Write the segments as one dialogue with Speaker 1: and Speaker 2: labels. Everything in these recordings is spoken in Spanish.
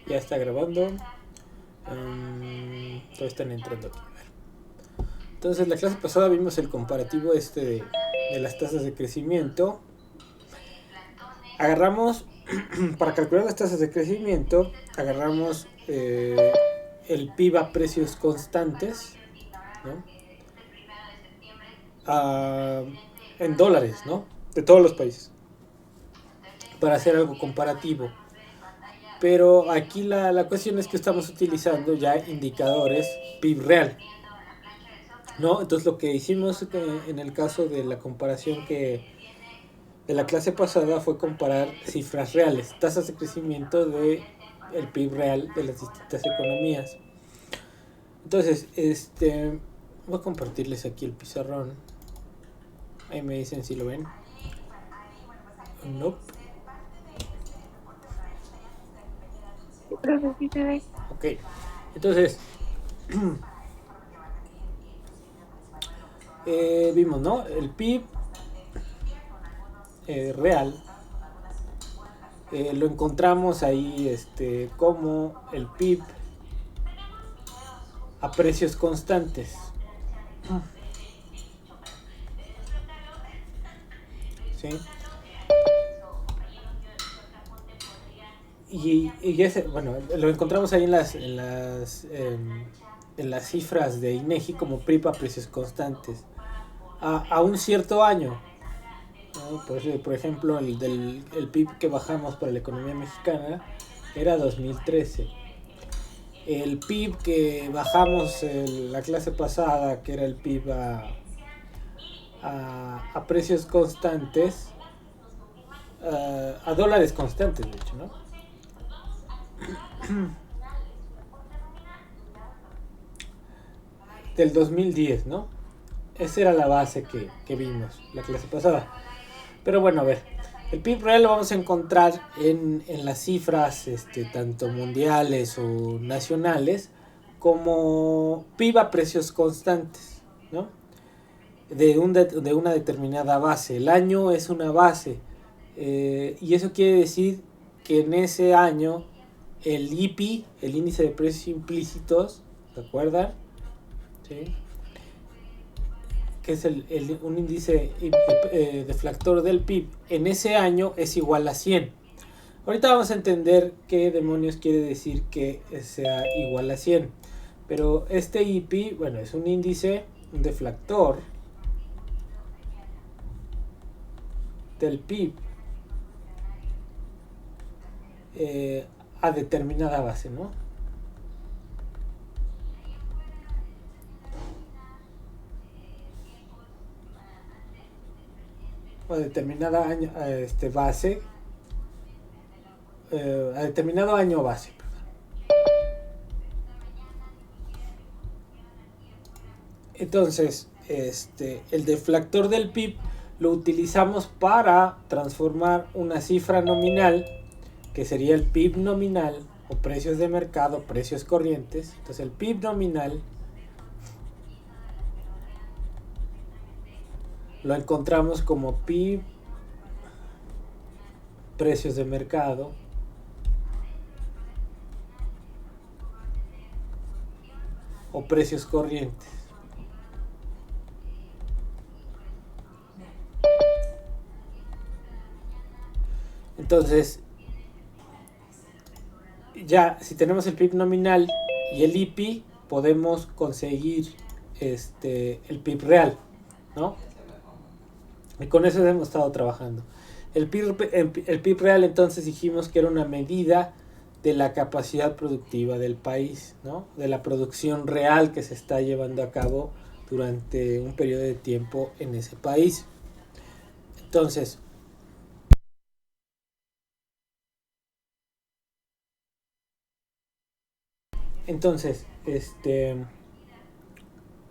Speaker 1: Ya está grabando. Todos están entrando aquí. Entonces, la clase pasada vimos el comparativo de las tasas de crecimiento. Agarramos, para calcular las tasas de crecimiento, agarramos el PIB a precios constantes, ¿no? En dólares, ¿no? De todos los países, para hacer algo comparativo. Pero aquí la cuestión es que estamos utilizando ya indicadores PIB real, ¿no? Entonces lo que hicimos en el caso de la comparación de la clase pasada fue comparar cifras reales, tasas de crecimiento de el PIB real de las distintas economías. Entonces, voy a compartirles aquí el pizarrón. Ahí me dicen si lo ven. Nope. Ok, entonces vimos, ¿no? El PIB real lo encontramos ahí como el PIB a precios constantes. ¿Sí? Y ese, bueno, lo encontramos ahí en las cifras de INEGI como PIB a precios constantes a un cierto año, ¿no? Por ejemplo, el PIB que bajamos para la economía mexicana era 2013. El PIB que bajamos la clase pasada, que era el PIB a precios constantes, a dólares constantes, de hecho, ¿no? Del 2010, ¿no? Esa era la base que vimos la clase pasada. Pero bueno, a ver, el PIB real lo vamos a encontrar en las cifras tanto mundiales o nacionales como PIB a precios constantes, ¿no? De una determinada base. El año es una base y eso quiere decir que en ese año el IPI, el índice de precios implícitos, ¿se acuerdan? ¿Sí? Que es un índice deflactor del PIB, en ese año es igual a 100. Ahorita vamos a entender qué demonios quiere decir que sea igual a 100. Pero este IPI, bueno, es un índice, un deflactor del PIB a determinada base, ¿no? O a determinada año, base, a determinado año base. Entonces, el deflactor del PIB lo utilizamos para transformar una cifra nominal, que sería el PIB nominal, o precios de mercado, precios corrientes. Entonces el PIB nominal lo encontramos como PIB precios de mercado o precios corrientes. Entonces, ya si tenemos el PIB nominal y el IPI, podemos conseguir el PIB real, ¿no? Y con eso hemos estado trabajando. El PIB real, entonces dijimos que era una medida de la capacidad productiva del país, ¿no? De la producción real que se está llevando a cabo durante un periodo de tiempo en ese país. Entonces,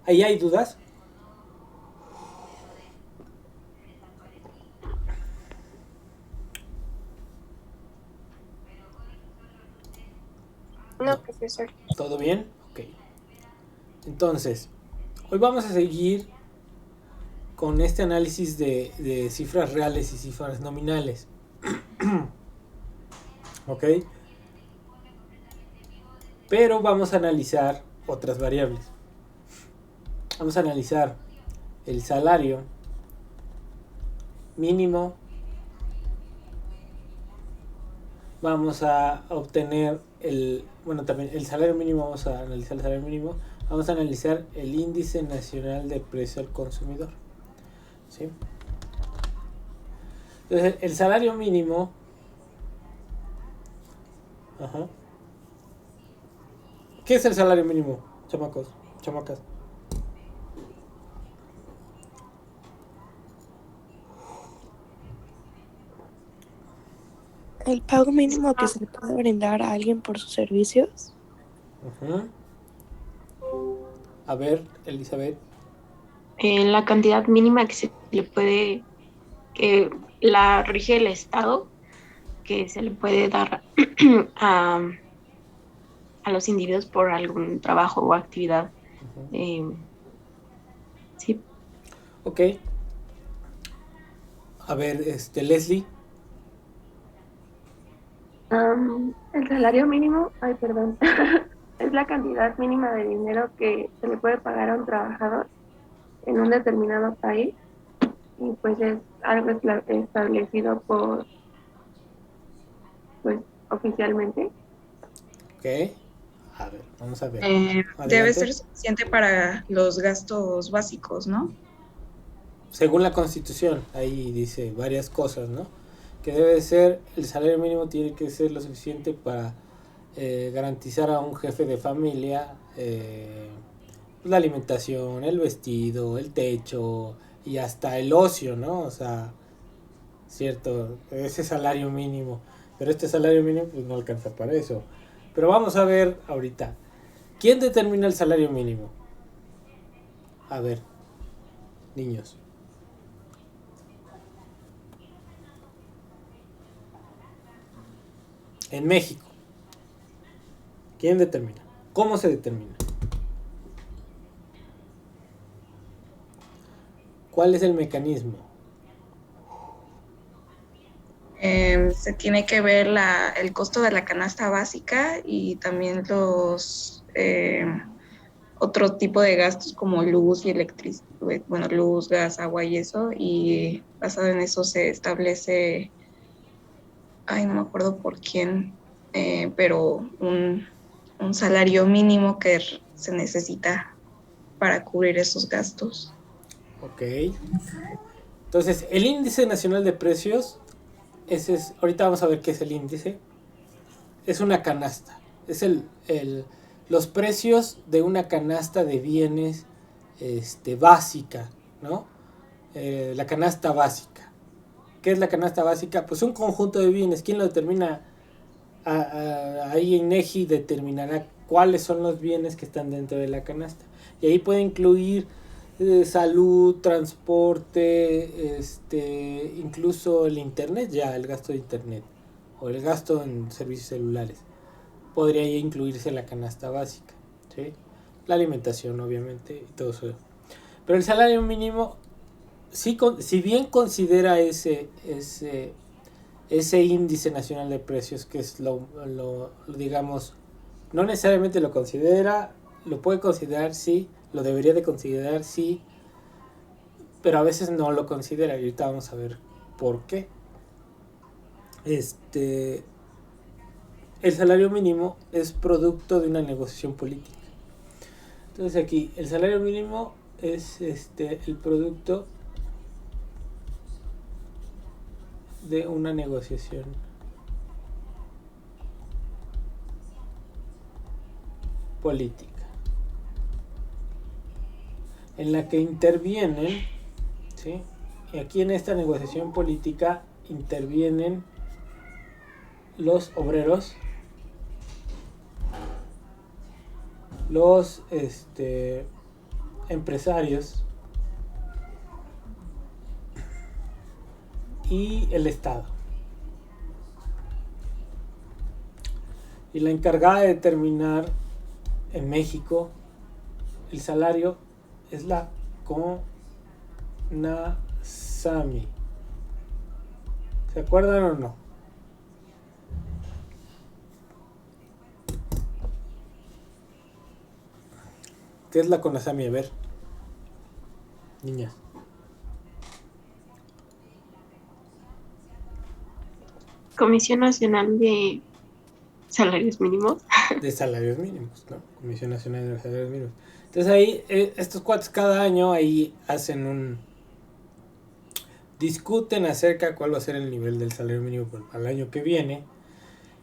Speaker 1: ¿ahí hay dudas?
Speaker 2: No, profesor.
Speaker 1: ¿Todo bien? Ok. Entonces, hoy vamos a seguir con este análisis de cifras reales y cifras nominales. ¿Ok? Pero vamos a analizar otras variables. Vamos a analizar el salario mínimo. Vamos a obtener también el salario mínimo. Vamos a analizar el salario mínimo. Vamos a analizar el índice nacional de precio al consumidor, ¿sí? Entonces, el salario mínimo. Ajá. ¿Qué es el salario mínimo, chamacos, chamacas?
Speaker 2: El pago mínimo que se le puede brindar a alguien por sus servicios.
Speaker 1: Ajá. A ver, Elizabeth.
Speaker 3: La cantidad mínima que se le puede, que la rige el Estado, que se le puede dar a, a los individuos por algún trabajo o actividad.
Speaker 1: Ajá.
Speaker 3: Eh, sí.
Speaker 1: Ok. A ver, Leslie.
Speaker 4: El salario mínimo, ay, perdón, es la cantidad mínima de dinero que se le puede pagar a un trabajador en un determinado país y pues es algo establecido pues, oficialmente.
Speaker 1: Ok. A ver, vamos a ver.
Speaker 5: Debe
Speaker 1: Adelante.
Speaker 5: ser suficiente para los gastos básicos, ¿no?
Speaker 1: Según la Constitución, ahí dice varias cosas, ¿no? Que debe ser, el salario mínimo tiene que ser lo suficiente para garantizar a un jefe de familia la alimentación, el vestido, el techo y hasta el ocio, ¿no? O sea, cierto, ese salario mínimo. Pero este salario mínimo pues no alcanza para eso. Pero vamos a ver ahorita. ¿Quién determina el salario mínimo? A ver, niños. En México. ¿Quién determina? ¿Cómo se determina? ¿Cuál es el mecanismo?
Speaker 5: Se tiene que ver el costo de la canasta básica y también los otro tipo de gastos como luz y electricidad, bueno, luz, gas, agua y eso, y basado en eso se establece, ay, no me acuerdo por quién, pero un salario mínimo que se necesita para cubrir esos gastos.
Speaker 1: Ok. Entonces, el índice nacional de precios, ese es, ahorita vamos a ver qué es el índice. Es una canasta. Es los precios de una canasta de bienes básica, ¿no? La canasta básica. ¿Qué es la canasta básica? Pues un conjunto de bienes. ¿Quién lo determina? Ahí INEGI determinará cuáles son los bienes que están dentro de la canasta. Y ahí puede incluir salud, transporte, incluso el internet, ya el gasto de internet o el gasto en servicios celulares. Podría incluirse en la canasta básica, ¿sí? La alimentación, obviamente, y todo eso. Pero el salario mínimo, si bien considera ese índice nacional de precios, que es digamos, no necesariamente lo considera, lo puede considerar, sí, lo debería de considerar, sí, pero a veces no lo considera y ahorita vamos a ver por qué. El salario mínimo es producto de una negociación política. Entonces aquí, el salario mínimo es el producto de una negociación política en la que intervienen, ¿sí? Y aquí en esta negociación política intervienen los obreros, los empresarios y el Estado. Y la encargada de determinar en México el salario es la CONASAMI. ¿Se acuerdan o no? ¿Qué es la CONASAMI? A ver, niñas.
Speaker 3: Comisión Nacional de Salarios Mínimos.
Speaker 1: De salarios mínimos, ¿no? Comisión Nacional de Salarios Mínimos. Entonces ahí, estos cuates cada año ahí discuten acerca de cuál va a ser el nivel del salario mínimo para el año que viene.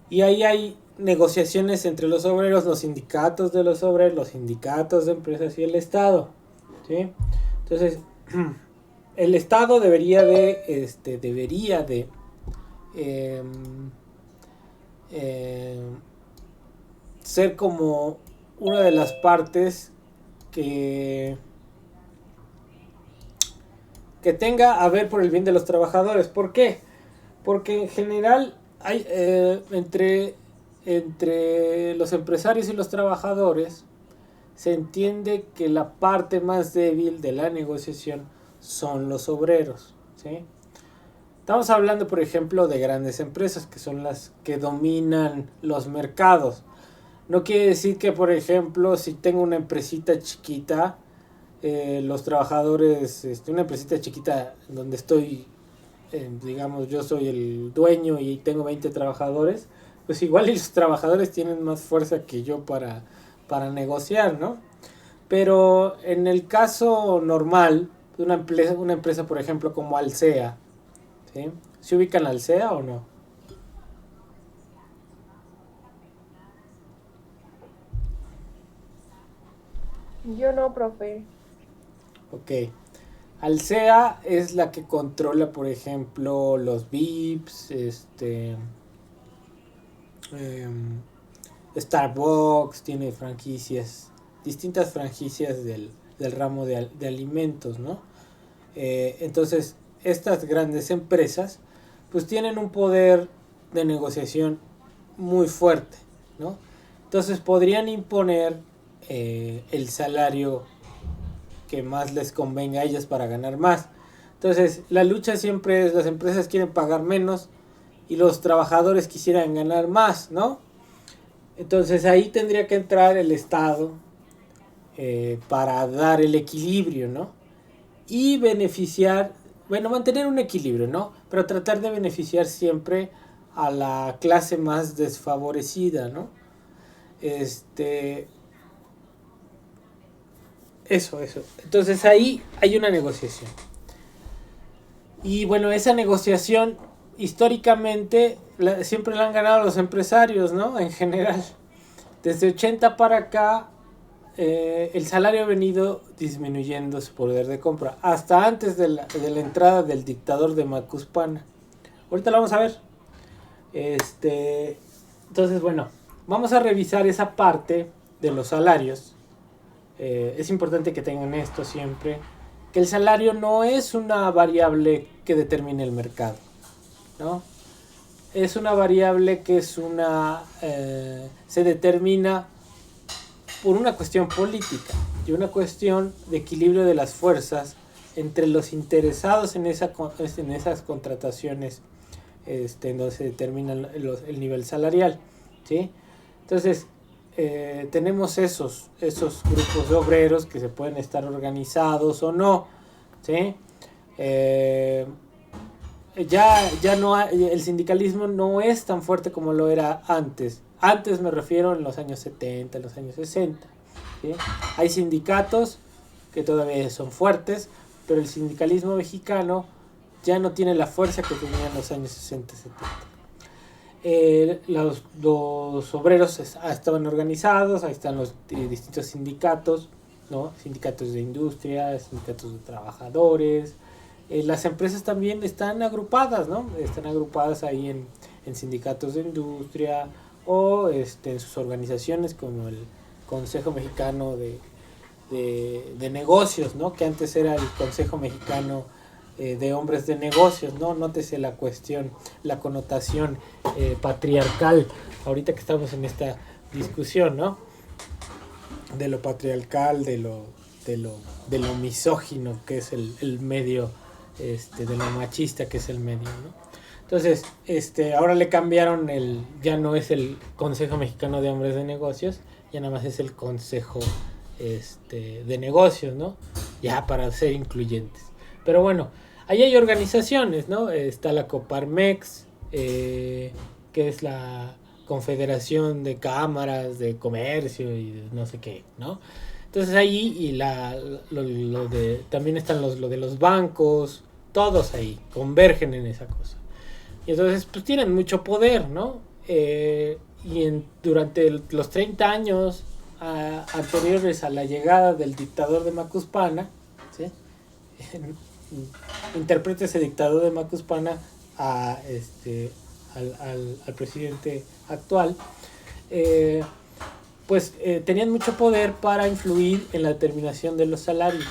Speaker 1: Y ahí hay negociaciones entre los obreros, los sindicatos de los obreros, los sindicatos de empresas y el Estado, ¿sí? Entonces, el Estado debería de ser como una de las partes que tenga a ver por el bien de los trabajadores. ¿Por qué? Porque en general hay entre los empresarios y los trabajadores se entiende que la parte más débil de la negociación son los obreros, ¿sí? Estamos hablando, por ejemplo, de grandes empresas que son las que dominan los mercados. No quiere decir que, por ejemplo, si tengo una empresita chiquita, los trabajadores, una empresita chiquita donde estoy, digamos, yo soy el dueño y tengo 20 trabajadores, pues igual los trabajadores tienen más fuerza que yo para negociar, ¿no? Pero en el caso normal, una empresa, por ejemplo, como Alsea, ¿sí? ¿Se ubican Alsea o no?
Speaker 6: Yo no, profe.
Speaker 1: Ok. Alsea es la que controla, por ejemplo, los VIPs, Starbucks, tiene franquicias, distintas franquicias del ramo de alimentos, ¿no? Entonces, estas grandes empresas, pues tienen un poder de negociación muy fuerte, ¿no? Entonces, podrían imponer el salario que más les convenga a ellas para ganar más. Entonces, la lucha siempre es, las empresas quieren pagar menos y los trabajadores quisieran ganar más, ¿no? Entonces ahí tendría que entrar el Estado para dar el equilibrio, ¿no? Y beneficiar, bueno, mantener un equilibrio, ¿no? Pero tratar de beneficiar siempre a la clase más desfavorecida, ¿no? Eso. Entonces ahí hay una negociación. Y bueno, esa negociación históricamente siempre la han ganado los empresarios, ¿no? En general. Desde 80 para acá, el salario ha venido disminuyendo su poder de compra. Hasta antes de la entrada del dictador de Macuspana. Ahorita lo vamos a ver. Entonces, bueno, vamos a revisar esa parte de los salarios. Es importante que tengan esto siempre, que el salario no es una variable que determine el mercado, ¿no? Es una variable que se determina por una cuestión política y una cuestión de equilibrio de las fuerzas entre los interesados en esas contrataciones, en donde se determina el nivel salarial, ¿sí? Entonces, tenemos esos grupos de obreros que se pueden estar organizados o no, ¿sí? Ya no el sindicalismo no es tan fuerte como lo era antes. Antes me refiero en los años 70, en los años 60, ¿sí? Hay sindicatos que todavía son fuertes, pero el sindicalismo mexicano ya no tiene la fuerza que tenía en los años 60, 70. Los obreros estaban organizados, ahí están los distintos sindicatos, ¿no? Sindicatos de industria, sindicatos de trabajadores. Las empresas también están agrupadas, ¿no? Están agrupadas ahí en sindicatos de industria o en sus organizaciones como el Consejo Mexicano de Negocios, ¿no? Que antes era el Consejo Mexicano de Hombres de Negocios, ¿no? Nótese la cuestión, la connotación patriarcal, ahorita que estamos en esta discusión, ¿no? De lo patriarcal, de lo misógino que es el medio, de lo machista que es el medio, ¿no? Entonces, ahora le cambiaron ya no es el Consejo Mexicano de Hombres de Negocios, ya nada más es el Consejo de negocios, ¿no? Ya para ser incluyentes. Pero bueno, ahí hay organizaciones, ¿no? Está la Coparmex, que es la Confederación de Cámaras de Comercio y de no sé qué, ¿no? Entonces ahí y también están lo de los bancos, todos ahí convergen en esa cosa. Y entonces pues tienen mucho poder, ¿no? Durante los 30 años anteriores a la llegada del dictador de Macuspana, ¿sí? Interpreta ese dictador de Macuspana al presidente actual, tenían mucho poder para influir en la determinación de los salarios.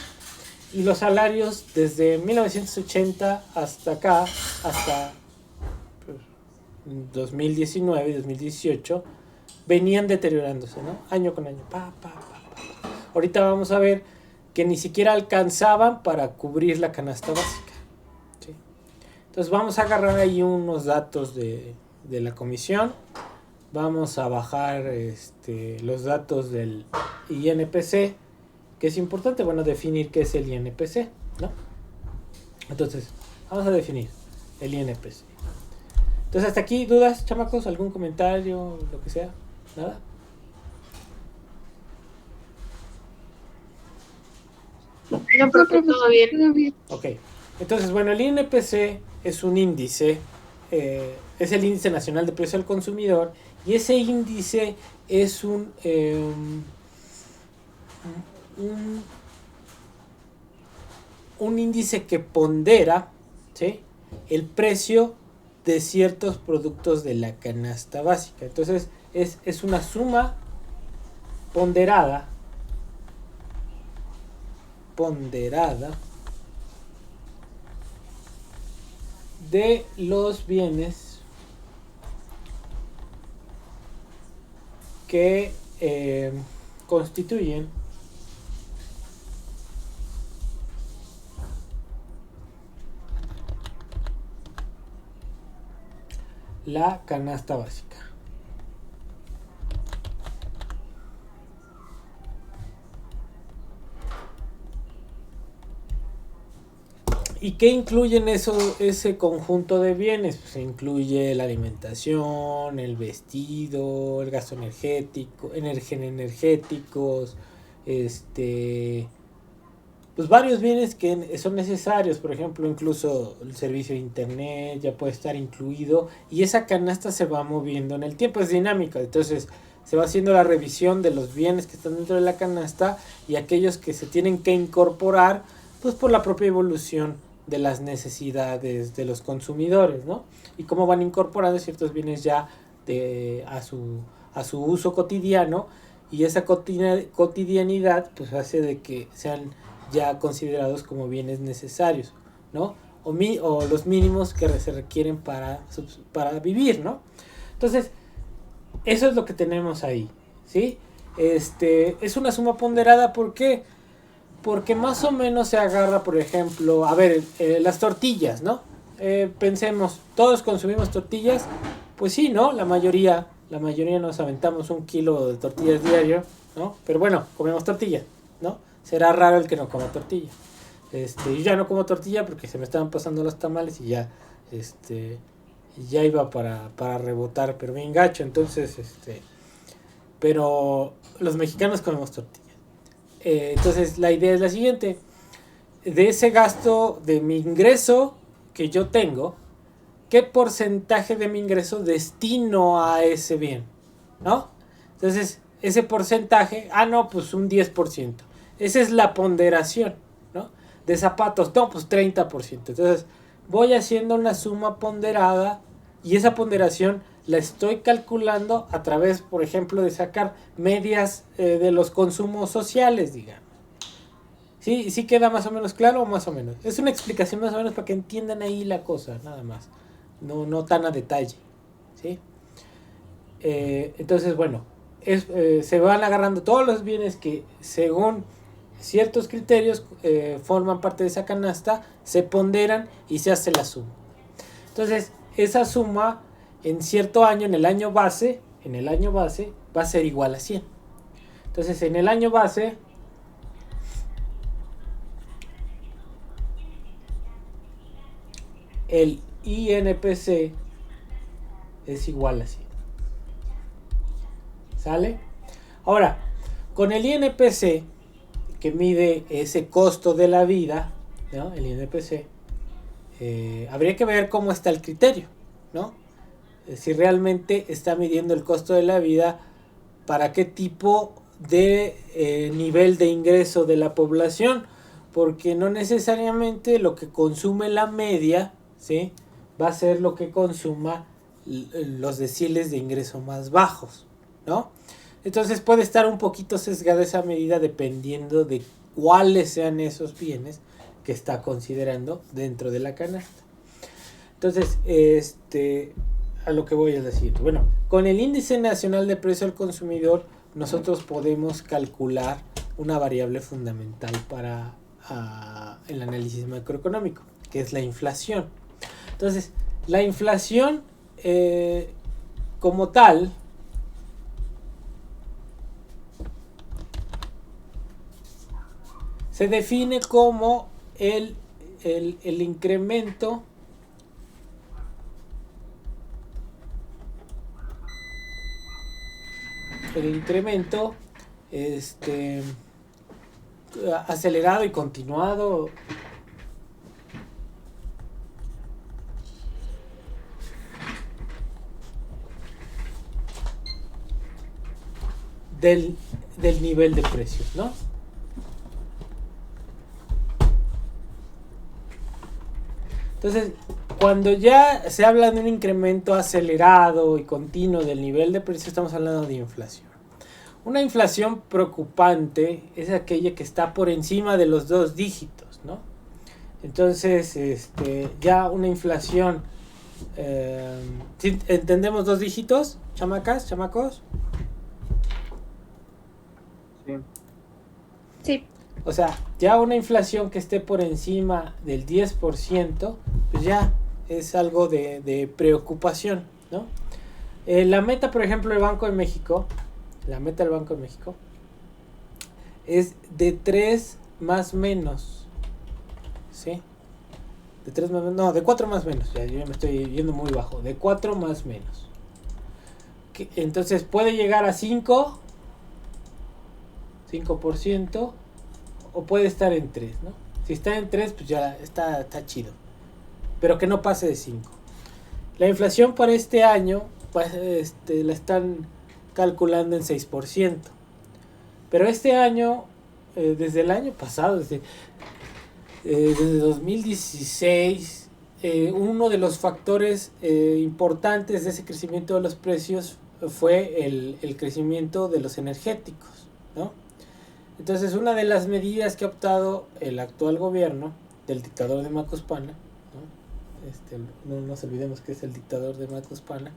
Speaker 1: Y los salarios desde 1980 hasta acá, hasta 2019, 2018, venían deteriorándose, ¿no? Año con año. Ahorita vamos a ver que ni siquiera alcanzaban para cubrir la canasta básica, ¿sí? Entonces vamos a agarrar ahí unos datos de la comisión. Vamos a bajar los datos del INPC, que es importante, bueno, definir qué es el INPC, ¿no? Entonces, vamos a definir el INPC. Entonces, hasta aquí, ¿dudas, chamacos? ¿Algún comentario? Lo que sea. ¿Nada?
Speaker 3: No, profe, todo bien.
Speaker 1: Ok. Entonces, bueno, el INPC es un índice, es el Índice Nacional de Precio al Consumidor, y ese índice es un índice que pondera, ¿sí?, el precio de ciertos productos de la canasta básica. Entonces es una suma ponderada de los bienes que constituyen la canasta básica. ¿Y qué incluyen ese conjunto de bienes? Pues incluye la alimentación, el vestido, el gasto energético, energéticos, pues varios bienes que son necesarios. Por ejemplo, incluso el servicio de internet ya puede estar incluido, y esa canasta se va moviendo en el tiempo, es dinámica. Entonces se va haciendo la revisión de los bienes que están dentro de la canasta y aquellos que se tienen que incorporar, pues por la propia evolución de las necesidades de los consumidores, ¿no? Y cómo van incorporando ciertos bienes ya a su uso cotidiano, y esa cotidianidad pues hace de que sean ya considerados como bienes necesarios, ¿no? O los mínimos que se requieren para vivir, ¿no? Entonces, eso es lo que tenemos ahí, ¿sí? Es una suma ponderada. ¿Por qué? Porque más o menos se agarra, por ejemplo, a ver, las tortillas, ¿no? Pensemos, ¿todos consumimos tortillas? Pues sí, ¿no? La mayoría nos aventamos 1 kilo de tortillas diario, ¿no? Pero bueno, comemos tortillas, ¿no? Será raro el que no coma tortilla. Yo ya no como tortilla porque se me estaban pasando los tamales y ya iba para rebotar, pero bien gacho. Entonces, pero los mexicanos comemos tortilla. Entonces la idea es la siguiente: de ese gasto de mi ingreso que yo tengo, ¿qué porcentaje de mi ingreso destino a ese bien? ¿No? Entonces ese porcentaje, pues un 10%. Esa es la ponderación, ¿no? De zapatos, pues 30%. Entonces voy haciendo una suma ponderada, y esa ponderación la estoy calculando a través, por ejemplo, de sacar medias de los consumos sociales, digamos. ¿Sí queda más o menos claro o más o menos? Es una explicación más o menos para que entiendan ahí la cosa, nada más. No tan a detalle, ¿sí? Entonces, bueno, se van agarrando todos los bienes que, según ciertos criterios, forman parte de esa canasta, se ponderan y se hace la suma. Entonces, esa suma en cierto año, en el año base, va a ser igual a 100. Entonces, en el año base el INPC es igual a 100. ¿Sale? Ahora, con el INPC, que mide ese costo de la vida, ¿no? El INPC, habría que ver cómo está el criterio, ¿no? Si realmente está midiendo el costo de la vida para qué tipo de nivel de ingreso de la población, porque no necesariamente lo que consume la media, ¿sí?, va a ser lo que consuma los deciles de ingreso más bajos, ¿no? Entonces puede estar un poquito sesgada esa medida dependiendo de cuáles sean esos bienes que está considerando dentro de la canasta. Entonces, a lo que voy a decir, bueno, con el índice nacional de precio al consumidor nosotros podemos calcular una variable fundamental para el análisis macroeconómico, que es la inflación. Entonces, la inflación como tal se define como el incremento acelerado y continuado del nivel de precios, ¿no? Entonces, cuando ya se habla de un incremento acelerado y continuo del nivel de precios, estamos hablando de inflación. Una inflación preocupante es aquella que está por encima de los 2 dígitos, ¿no? Entonces, ya una inflación, ¿sí entendemos 2 dígitos, chamacos?
Speaker 7: Sí.
Speaker 4: Sí.
Speaker 1: O sea, ya una inflación que esté por encima del 10%, pues ya es algo de preocupación, ¿no? La meta, por ejemplo, del Banco de México, es de 3 más menos, ¿sí? De 3 más menos, no, de 4 más menos, ya yo me estoy yendo muy bajo, de 4 más menos. Entonces puede llegar a 5%, o puede estar en 3, ¿no? Si está en 3, pues ya está chido. Pero que no pase de 5. La inflación para este año, pues, la están calculando en 6%. Pero este año, desde el año pasado, desde 2016, uno de los factores importantes de ese crecimiento de los precios fue el crecimiento de los energéticos, ¿no? Entonces, una de las medidas que ha optado el actual gobierno del dictador de Macuspana, ¿no? No nos olvidemos que es el dictador de Macuspana,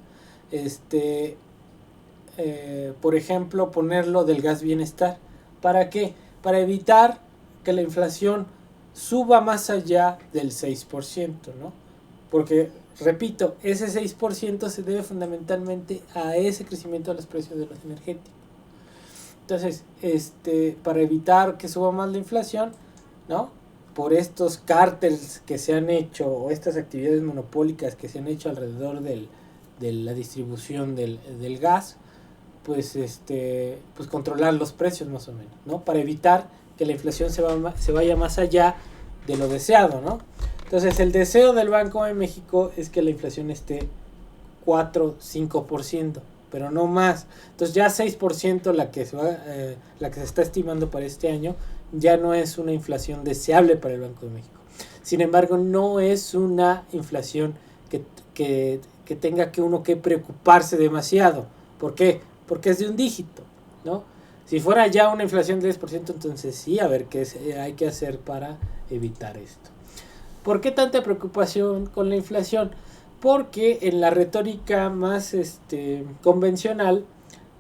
Speaker 1: por ejemplo, ponerlo del gas bienestar. ¿Para qué? Para evitar que la inflación suba más allá del 6%, ¿no? Porque, repito, ese 6% se debe fundamentalmente a ese crecimiento de los precios de los energéticos. Entonces, para evitar que suba más la inflación, ¿no?, por estos cárteles que se han hecho o estas actividades monopólicas que se han hecho alrededor de la distribución del gas, pues controlar los precios más o menos, ¿no?, para evitar que la inflación se vaya más allá de lo deseado, ¿no? Entonces, el deseo del Banco de México es que la inflación esté 4-5%, pero no más. Entonces ya 6% la que se está estimando para este año ya no es una inflación deseable para el Banco de México. Sin embargo, no es una inflación que tenga que uno que preocuparse demasiado. ¿Por qué? Porque es de un dígito, ¿no? Si fuera ya una inflación de 10%, entonces sí, a ver qué hay que hacer para evitar esto. ¿Por qué tanta preocupación con la inflación? Porque en la retórica más convencional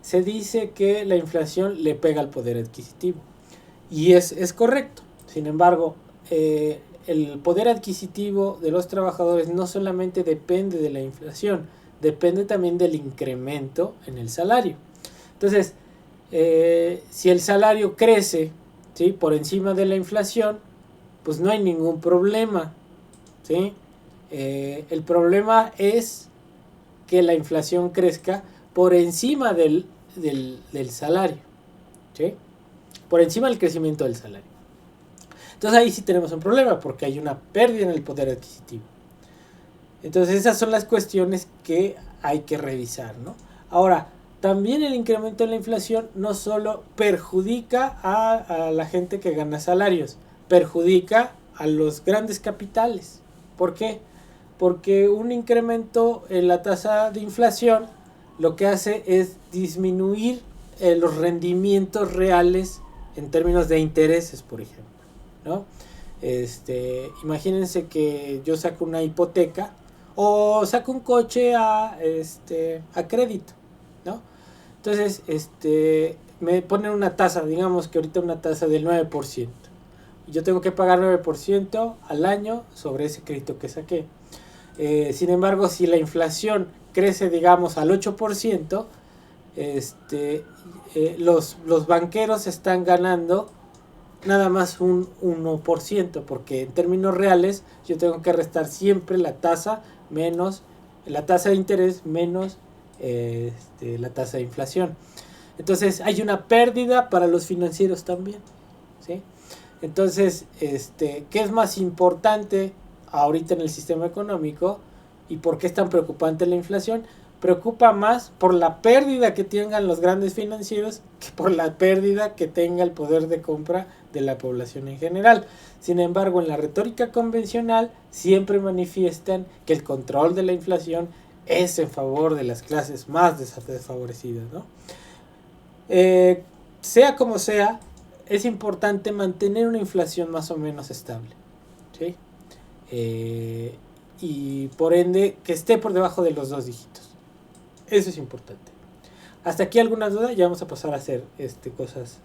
Speaker 1: se dice que la inflación le pega al poder adquisitivo. Y es correcto. Sin embargo, el poder adquisitivo de los trabajadores no solamente depende de la inflación, depende también del incremento en el salario. Entonces, si el salario crece, ¿sí?, por encima de la inflación, pues no hay ningún problema, ¿sí? El problema es que la inflación crezca por encima del salario, ¿sí? Por encima del crecimiento del salario. Entonces ahí sí tenemos un problema porque hay una pérdida en el poder adquisitivo. Entonces esas son las cuestiones que hay que revisar, ¿no? Ahora, también el incremento de la inflación no solo perjudica a la gente que gana salarios, perjudica a los grandes capitales. ¿Por qué? Porque un incremento en la tasa de inflación lo que hace es disminuir los rendimientos reales en términos de intereses, por ejemplo, ¿no? Imagínense que yo saco una hipoteca o saco un coche a crédito, ¿no? Entonces, me ponen una tasa, digamos que ahorita una tasa del 9%. Yo tengo que pagar 9% al año sobre ese crédito que saqué. Sin embargo, si la inflación crece, digamos, al 8%, los banqueros están ganando nada más un 1%, porque en términos reales yo tengo que restar siempre la tasa de interés menos la tasa de inflación. Entonces hay una pérdida para los financieros también, ¿sí? Entonces, ¿qué es más importante ahorita en el sistema económico y por qué es tan preocupante la inflación? Preocupa más por la pérdida que tengan los grandes financieros que por la pérdida que tenga el poder de compra de la población en general. Sin embargo, en la retórica convencional siempre manifiestan que el control de la inflación es en favor de las clases más desfavorecidas, ¿no? Sea como sea, es importante mantener una inflación más o menos estable, ¿sí? Y por ende que esté por debajo de los 2 dígitos. Eso es importante. ¿Hasta aquí alguna duda? Ya vamos a pasar a hacer cosas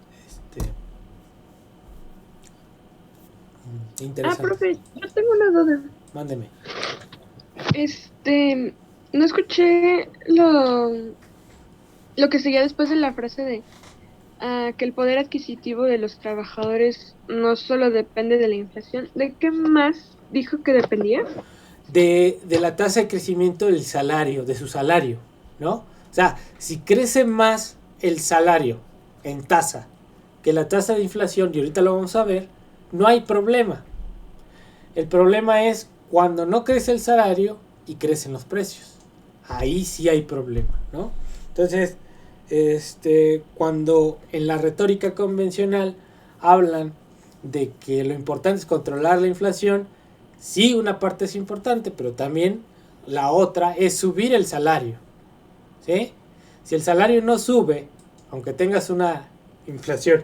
Speaker 1: interesantes.
Speaker 6: Profe, yo tengo una duda.
Speaker 1: Mándeme.
Speaker 6: No escuché lo que seguía después de la frase de que el poder adquisitivo de los trabajadores no solo depende de la inflación. ¿De qué más dijo que dependía?
Speaker 1: De la tasa de crecimiento del salario, de su salario, ¿no? O sea, si crece más el salario en tasa que la tasa de inflación, y ahorita lo vamos a ver, no hay problema. El problema es cuando no crece el salario y crecen los precios. Ahí sí hay problema, ¿no? Entonces, cuando en la retórica convencional hablan de que lo importante es controlar la inflación, sí, una parte es importante, pero también la otra es subir el salario, ¿sí? Si el salario no sube, aunque tengas una inflación,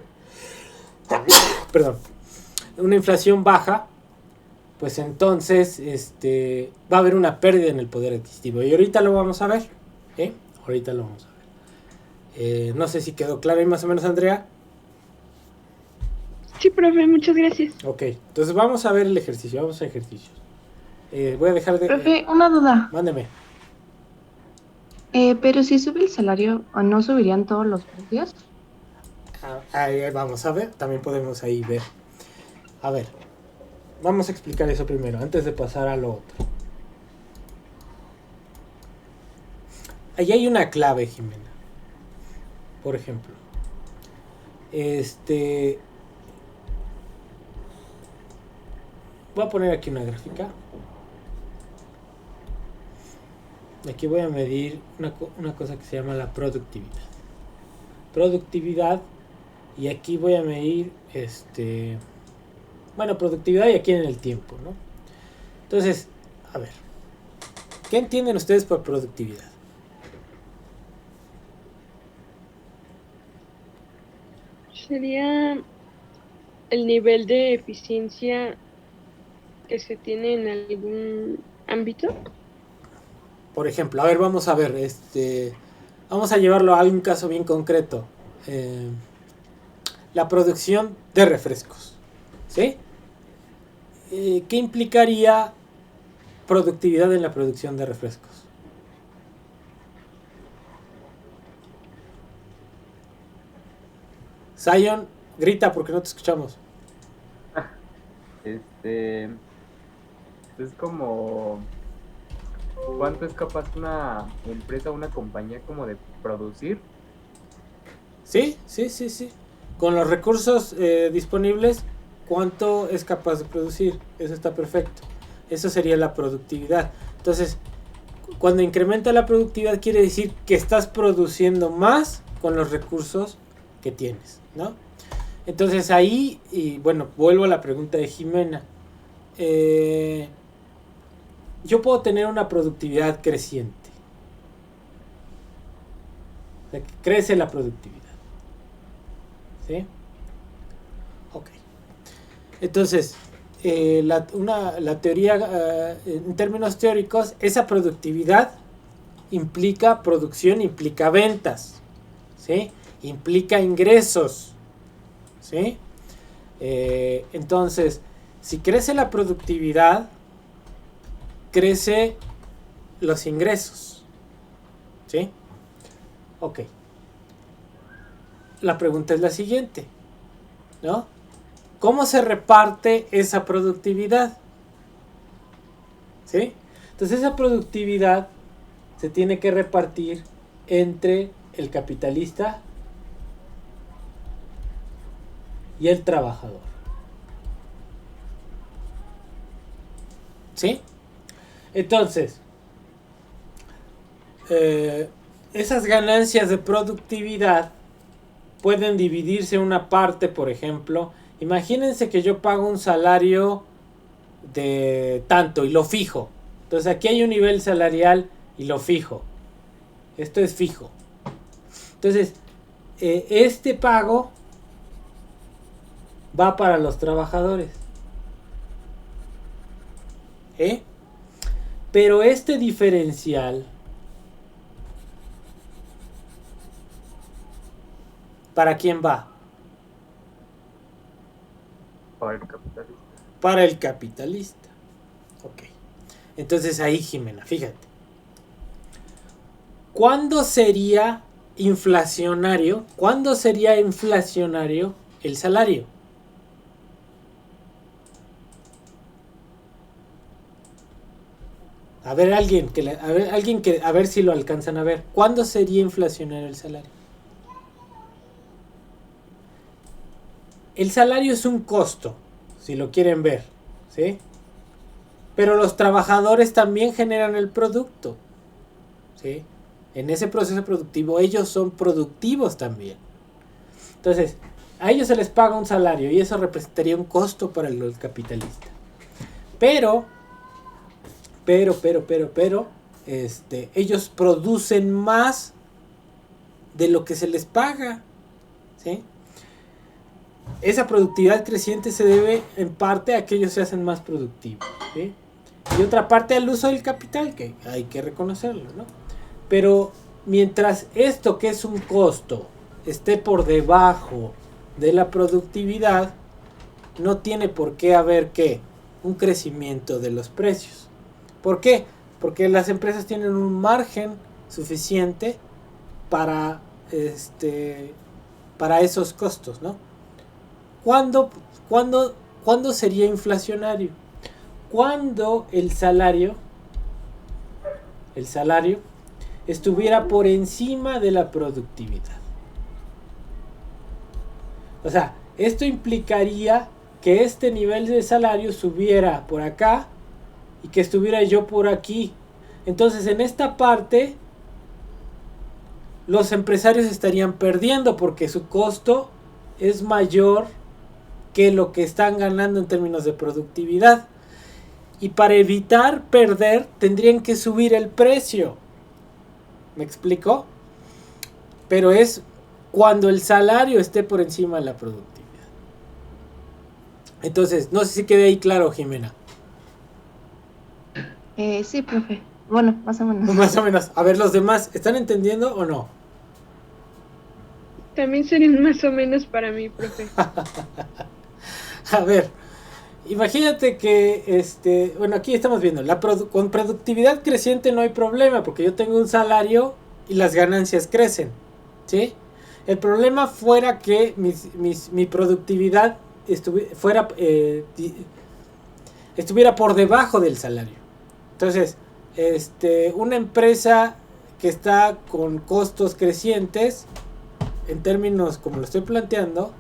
Speaker 1: perdón, una inflación baja, pues entonces va a haber una pérdida en el poder adquisitivo. Y ahorita lo vamos a ver, ¿eh? Ahorita lo vamos a ver. No sé si quedó claro ahí más o menos, Andrea.
Speaker 6: Sí, profe, muchas gracias.
Speaker 1: Ok, entonces vamos a ver el ejercicio, vamos a ejercicios. Voy a dejar de...
Speaker 7: Profe, una duda.
Speaker 1: Mándeme.
Speaker 7: Pero si sube el salario, ¿o no subirían todos los precios?
Speaker 1: Ahí vamos a ver, también podemos ahí ver. A ver, vamos a explicar eso primero, antes de pasar a lo otro. Ahí hay una clave, Jimena. Por ejemplo, voy a poner aquí una gráfica. Aquí voy a medir una cosa que se llama la productividad. Productividad, y aquí voy a medir productividad y aquí en el tiempo, ¿no? Entonces, a ver, ¿qué entienden ustedes por productividad?
Speaker 6: Sería el nivel de eficiencia que se tiene en algún ámbito.
Speaker 1: Por ejemplo, a ver, vamos a ver, vamos a llevarlo a un caso bien concreto. La producción de refrescos, ¿sí? ¿Qué implicaría productividad en la producción de refrescos? Zion, grita porque no te escuchamos.
Speaker 8: Es como ¿cuánto es capaz una empresa, una compañía como de producir?
Speaker 1: Sí. Con los recursos disponibles, ¿cuánto es capaz de producir? Eso está perfecto. Eso sería la productividad. Entonces, cuando incrementa la productividad quiere decir que estás produciendo más con los recursos que tienes, ¿no? Entonces ahí, y bueno, vuelvo a la pregunta de Jimena. Yo puedo tener una productividad creciente. O sea, que crece la productividad. ¿Sí? Ok. Entonces, la teoría, en términos teóricos, esa productividad implica producción, implica ventas, ¿sí? Implica ingresos, ¿sí? Entonces, si crece la productividad, crece los ingresos, ¿sí? Ok. La pregunta es la siguiente, ¿no? ¿Cómo se reparte esa productividad? ¿Sí? Entonces esa productividad se tiene que repartir entre el capitalista y el trabajador. ¿Sí? Entonces, esas ganancias de productividad pueden dividirse una parte, por ejemplo, imagínense que yo pago un salario de tanto y lo fijo. Entonces aquí hay un nivel salarial y lo fijo. Esto es fijo. Entonces, este pago va para los trabajadores. Pero este diferencial, ¿para quién va?
Speaker 8: Para el capitalista.
Speaker 1: Para el capitalista. Ok. Entonces ahí, Jimena, fíjate. ¿Cuándo sería inflacionario? ¿Cuándo sería inflacionario el salario? A ver, a ver si lo alcanzan a ver. ¿Cuándo sería inflacionario el salario? El salario es un costo, si lo quieren ver, ¿sí? Pero los trabajadores también generan el producto, ¿sí? En ese proceso productivo ellos son productivos también. Entonces, a ellos se les paga un salario y eso representaría un costo para el capitalista. Pero, ellos producen más de lo que se les paga, ¿sí? Esa productividad creciente se debe en parte a que ellos se hacen más productivos, ¿sí? Y otra parte al uso del capital, que hay que reconocerlo, ¿no? Pero mientras esto, que es un costo, esté por debajo de la productividad, no tiene por qué haber un crecimiento de los precios. ¿Por qué? Porque las empresas tienen un margen suficiente para esos costos, ¿no? ¿Cuándo sería inflacionario? Cuando el salario estuviera por encima de la productividad. O sea, esto implicaría que este nivel de salario subiera por acá y que estuviera yo por aquí. Entonces, en esta parte, los empresarios estarían perdiendo porque su costo es mayor que lo que están ganando en términos de productividad. Y para evitar perder, tendrían que subir el precio. ¿Me explico? Pero es cuando el salario esté por encima de la productividad. Entonces, no sé si quede ahí claro, Jimena.
Speaker 7: Sí, profe. Bueno, más o menos.
Speaker 1: Más o menos. A ver, los demás, ¿están entendiendo o no?
Speaker 6: También serían más o menos para mí, profe.
Speaker 1: A ver, imagínate que, bueno, aquí estamos viendo, con productividad creciente no hay problema, porque yo tengo un salario y las ganancias crecen, ¿sí? El problema fuera que mi productividad estuviera por debajo del salario. Entonces, una empresa que está con costos crecientes, en términos como lo estoy planteando,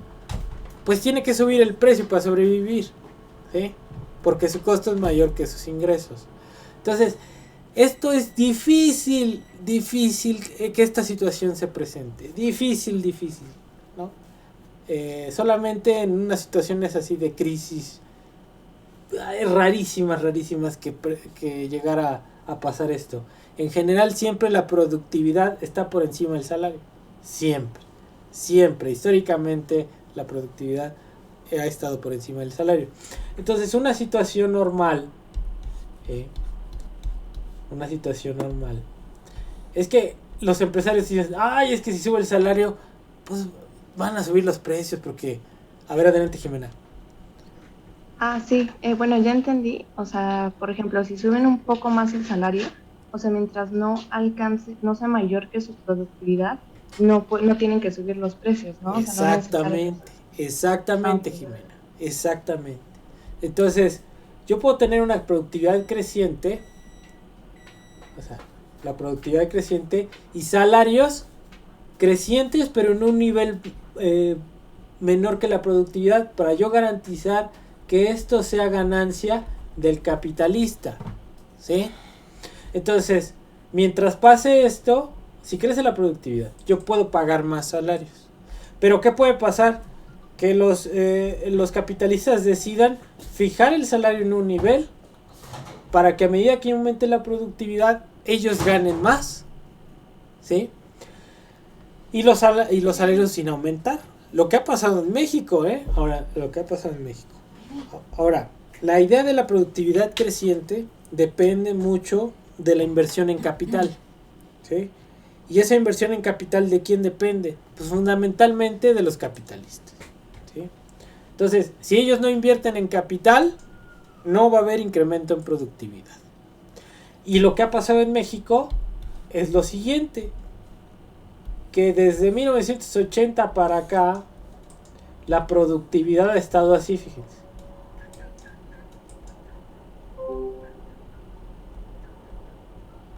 Speaker 1: pues tiene que subir el precio para sobrevivir, ¿sí? Porque su costo es mayor que sus ingresos. Entonces, esto es difícil que esta situación se presente. Difícil, ¿no? Solamente en unas situaciones así de crisis, rarísimas que llegara a pasar esto. En general, siempre la productividad está por encima del salario. Siempre. Históricamente, la productividad ha estado por encima del salario. Entonces, una situación normal es que los empresarios dicen, ay, es que si sube el salario, pues van a subir los precios, porque... A ver, adelante, Jimena.
Speaker 7: Sí, bueno, ya entendí. O sea, por ejemplo, si suben un poco más el salario, o sea, mientras no alcance, no sea mayor que su productividad, no tienen que subir los precios, ¿no?
Speaker 1: Exactamente, Jimena. Exactamente. Entonces, yo puedo tener una productividad creciente, o sea, la productividad creciente y salarios crecientes, pero en un nivel menor que la productividad, para yo garantizar que esto sea ganancia del capitalista, ¿sí? Entonces, mientras pase esto, si crece la productividad, yo puedo pagar más salarios. Pero ¿qué puede pasar? Que los capitalistas decidan fijar el salario en un nivel para que a medida que aumente la productividad, ellos ganen más, ¿sí? Y los salarios sin aumentar. Lo que ha pasado en México, Ahora, la idea de la productividad creciente depende mucho de la inversión en capital, ¿sí? Y esa inversión en capital, ¿de quién depende? Pues fundamentalmente de los capitalistas, ¿sí? Entonces, si ellos no invierten en capital, no va a haber incremento en productividad. Y lo que ha pasado en México es lo siguiente, que desde 1980 para acá, la productividad ha estado así, fíjense.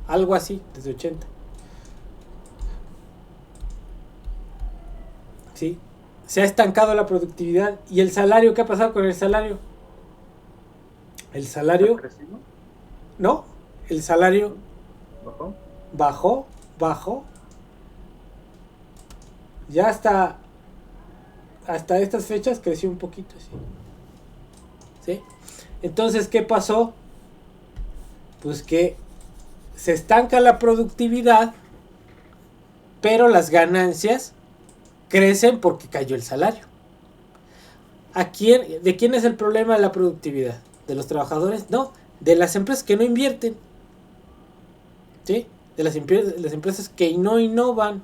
Speaker 1: Algo así, desde 80. ¿Sí? Se ha estancado la productividad. ¿Y el salario? ¿Qué ha pasado con el salario? El salario... No, el salario... Bajó. Ya hasta estas fechas creció un poquito, ¿sí? Entonces, ¿qué pasó? Pues que se estanca la productividad, pero las ganancias crecen porque cayó el salario. ¿De quién es el problema de la productividad? ¿De los trabajadores? No, de las empresas que no invierten, ¿sí? De las empresas que no innovan,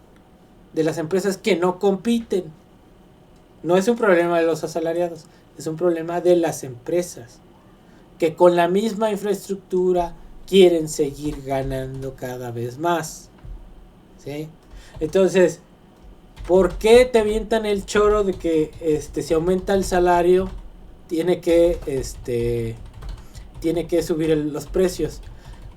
Speaker 1: de las empresas que no compiten. No es un problema de los asalariados, es un problema de las empresas que con la misma infraestructura quieren seguir ganando cada vez más, ¿sí? Entonces, ¿por qué te avientan el choro de que si aumenta el salario tiene que subir los precios?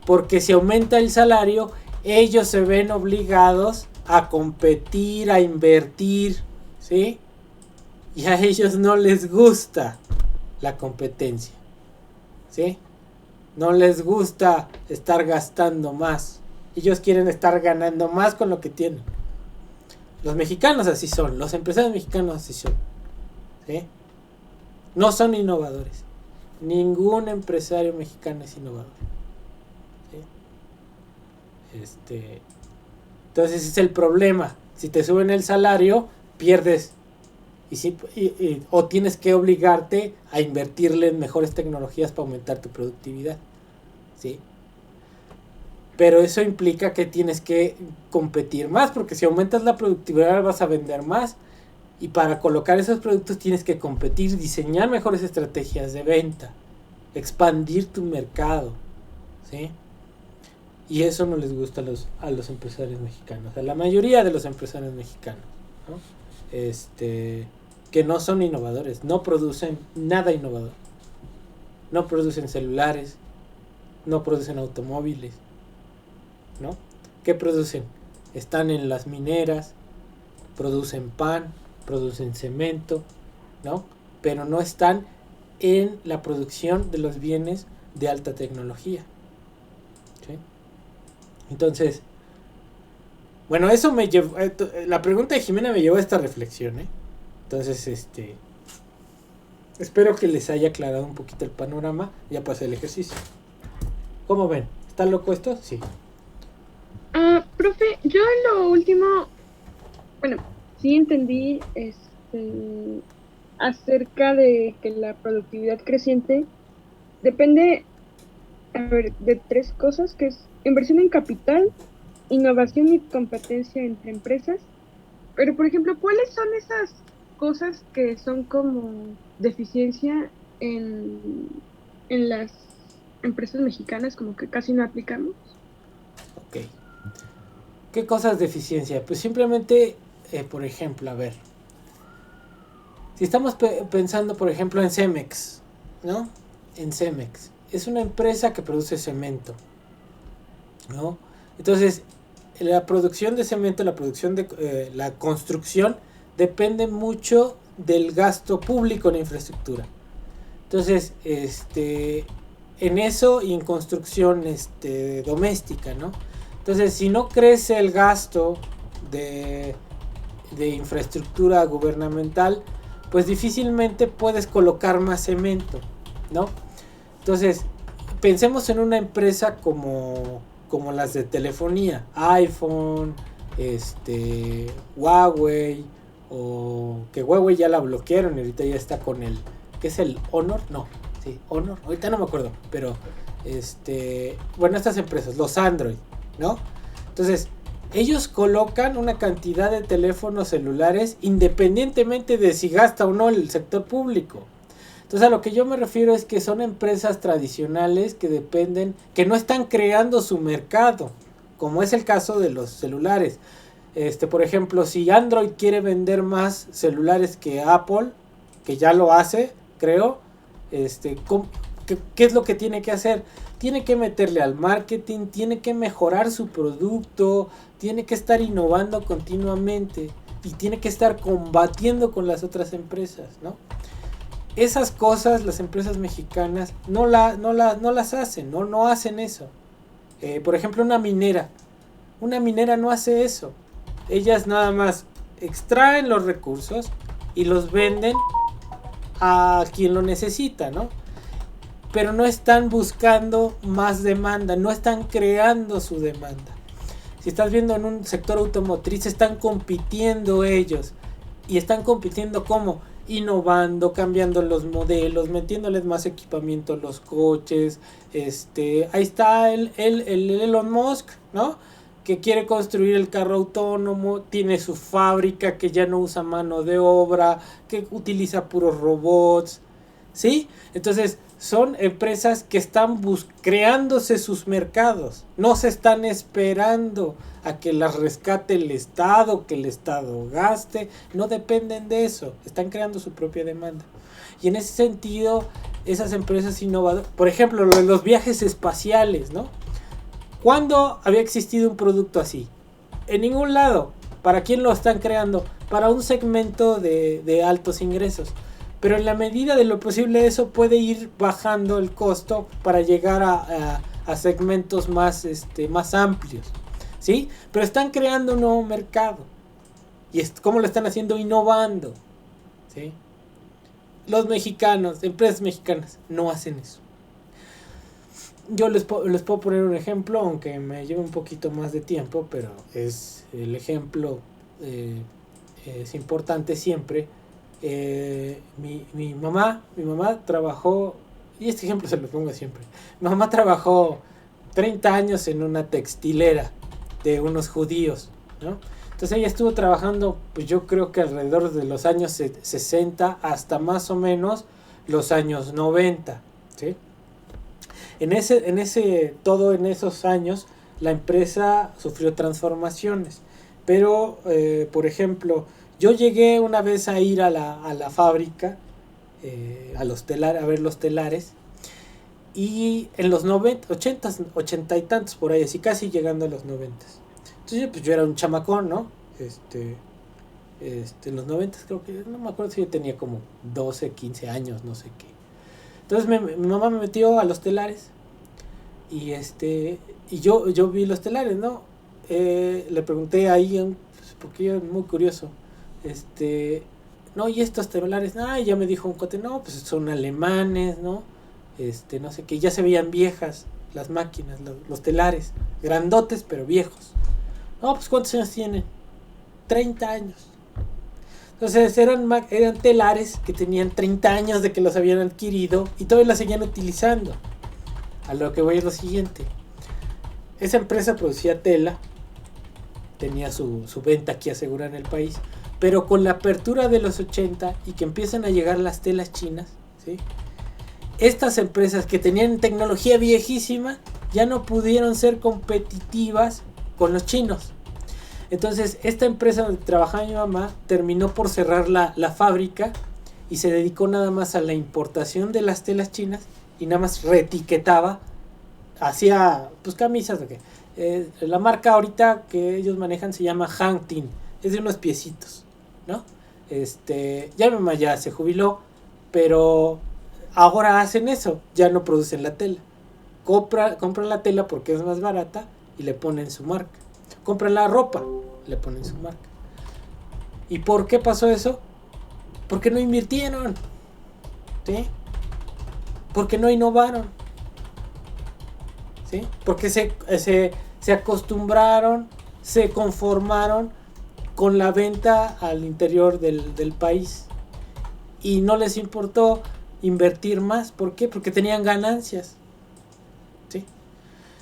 Speaker 1: Porque si aumenta el salario, ellos se ven obligados a competir, a invertir, ¿sí? Y a ellos no les gusta la competencia, ¿sí? No les gusta estar gastando más. Ellos quieren estar ganando más con lo que tienen. Los mexicanos así son, los empresarios mexicanos así son, ¿sí? No son innovadores. Ningún empresario mexicano es innovador, ¿sí? Entonces ese es el problema. Si te suben el salario, pierdes. O tienes que obligarte a invertirle en mejores tecnologías para aumentar tu productividad, ¿sí? Pero eso implica que tienes que competir más, porque si aumentas la productividad vas a vender más. Y para colocar esos productos tienes que competir, diseñar mejores estrategias de venta, expandir tu mercado, ¿sí? Y eso no les gusta a los empresarios mexicanos, a la mayoría de los empresarios mexicanos, ¿no? Que no son innovadores, no producen nada innovador, no producen celulares, no producen automóviles, ¿no? ¿Qué producen? Están en las mineras, producen pan, producen cemento, ¿no? Pero no están en la producción de los bienes de alta tecnología. ¿Sí? Entonces, bueno, eso me llevó, la pregunta de Jimena me llevó a esta reflexión, ¿eh? Entonces, espero que les haya aclarado un poquito el panorama. Ya pasé el ejercicio. ¿Cómo ven? ¿Está loco esto? Sí.
Speaker 6: Profe, yo en lo último, bueno, sí entendí acerca de que la productividad creciente depende, a ver, de tres cosas, que es inversión en capital, innovación y competencia entre empresas. Pero, por ejemplo, ¿cuáles son esas cosas que son como deficiencia en las empresas mexicanas, como que casi no aplicamos?
Speaker 1: Ok. ¿Qué cosas de eficiencia? Pues simplemente, por ejemplo, a ver. Si estamos pensando, por ejemplo, en Cemex, ¿no? En Cemex. Es una empresa que produce cemento, ¿no? Entonces, la producción de cemento, la producción de la construcción, depende mucho del gasto público en infraestructura. Entonces, en eso y en construcción doméstica, ¿no? Entonces, si no crece el gasto de infraestructura gubernamental, pues difícilmente puedes colocar más cemento, ¿no? Entonces, pensemos en una empresa como las de telefonía, iPhone, Huawei, o que Huawei ya la bloquearon y ahorita ya está con el, ¿qué es el Honor? No, sí, Honor, ahorita no me acuerdo, pero bueno, estas empresas, los Android, ¿no? Entonces, ellos colocan una cantidad de teléfonos celulares independientemente de si gasta o no el sector público. Entonces, a lo que yo me refiero es que son empresas tradicionales que dependen, que no están creando su mercado, como es el caso de los celulares. Por ejemplo, si Android quiere vender más celulares que Apple, que ya lo hace, creo, ¿qué es lo que tiene que hacer? Tiene que meterle al marketing, tiene que mejorar su producto, tiene que estar innovando continuamente y tiene que estar combatiendo con las otras empresas, ¿no? Esas cosas las empresas mexicanas no las hacen, no hacen eso. Por ejemplo, una minera no hace eso. Ellas nada más extraen los recursos y los venden a quien lo necesita, ¿no? Pero no están buscando más demanda, no están creando su demanda. Si estás viendo en un sector automotriz, están compitiendo ellos. ¿Y están compitiendo cómo? Innovando, cambiando los modelos, metiéndoles más equipamiento a los coches. Ahí está el Elon Musk, ¿no? Que quiere construir el carro autónomo, tiene su fábrica que ya no usa mano de obra, que utiliza puros robots, ¿sí? Entonces, son empresas que están creándose sus mercados, no se están esperando a que las rescate el Estado, que el Estado gaste, no dependen de eso, están creando su propia demanda. Y en ese sentido, esas empresas innovadoras, por ejemplo, los viajes espaciales, ¿no? ¿Cuándo había existido un producto así? En ningún lado. ¿Para quién lo están creando? Para un segmento de altos ingresos. Pero en la medida de lo posible eso puede ir bajando el costo para llegar a segmentos más amplios, ¿sí? Pero están creando un nuevo mercado. ¿Y cómo lo están haciendo? Innovando, ¿sí? Los mexicanos, empresas mexicanas, no hacen eso. Yo les puedo poner un ejemplo, aunque me lleve un poquito más de tiempo, pero es el ejemplo, es importante siempre. Mi mamá trabajó, y este ejemplo se lo pongo siempre. Mi mamá trabajó 30 años en una textilera de unos judíos, ¿no? Entonces ella estuvo trabajando, pues yo creo que alrededor de los años 60 hasta más o menos los años 90, ¿sí? En esos años la empresa sufrió transformaciones, pero por ejemplo, yo llegué una vez a ir a la fábrica, a ver los telares, y en los 90, 80, 80 y tantos por ahí, así casi llegando a los 90. Entonces pues yo era un chamacón, ¿no? En los 90 creo que, no me acuerdo si yo tenía como 12, 15 años, no sé qué. Entonces mi mamá me metió a los telares y y yo vi los telares, ¿no? Le pregunté ahí, pues, porque yo era muy curioso, no, y estos telares, ya me dijo un cuate, no, pues son alemanes, ¿no? No sé qué, ya se veían viejas las máquinas, los telares, grandotes pero viejos. No, pues ¿cuántos años tienen? 30 años. Entonces eran telares que tenían 30 años de que los habían adquirido y todavía los seguían utilizando. A lo que voy es lo siguiente. Esa empresa producía tela, tenía su venta aquí asegurada en el país, pero con la apertura de los 80 y que empiezan a llegar las telas chinas, ¿sí? Estas empresas que tenían tecnología viejísima ya no pudieron ser competitivas con los chinos. Entonces esta empresa donde trabajaba mi mamá terminó por cerrar la fábrica y se dedicó nada más a la importación de las telas chinas y nada más reetiquetaba, hacía pues camisas de que la marca ahorita que ellos manejan se llama Hangtin, es de unos piecitos, ¿no? Ya mi mamá ya se jubiló, pero ahora hacen eso, ya no producen la tela. Compran la tela porque es más barata y le ponen su marca. Compran la ropa, le ponen su marca. ¿Y por qué pasó eso? Porque no invirtieron, ¿sí? Porque no innovaron, ¿sí? Porque se acostumbraron, se conformaron con la venta al interior del país y no les importó invertir más. ¿Por qué? Porque tenían ganancias, ¿sí?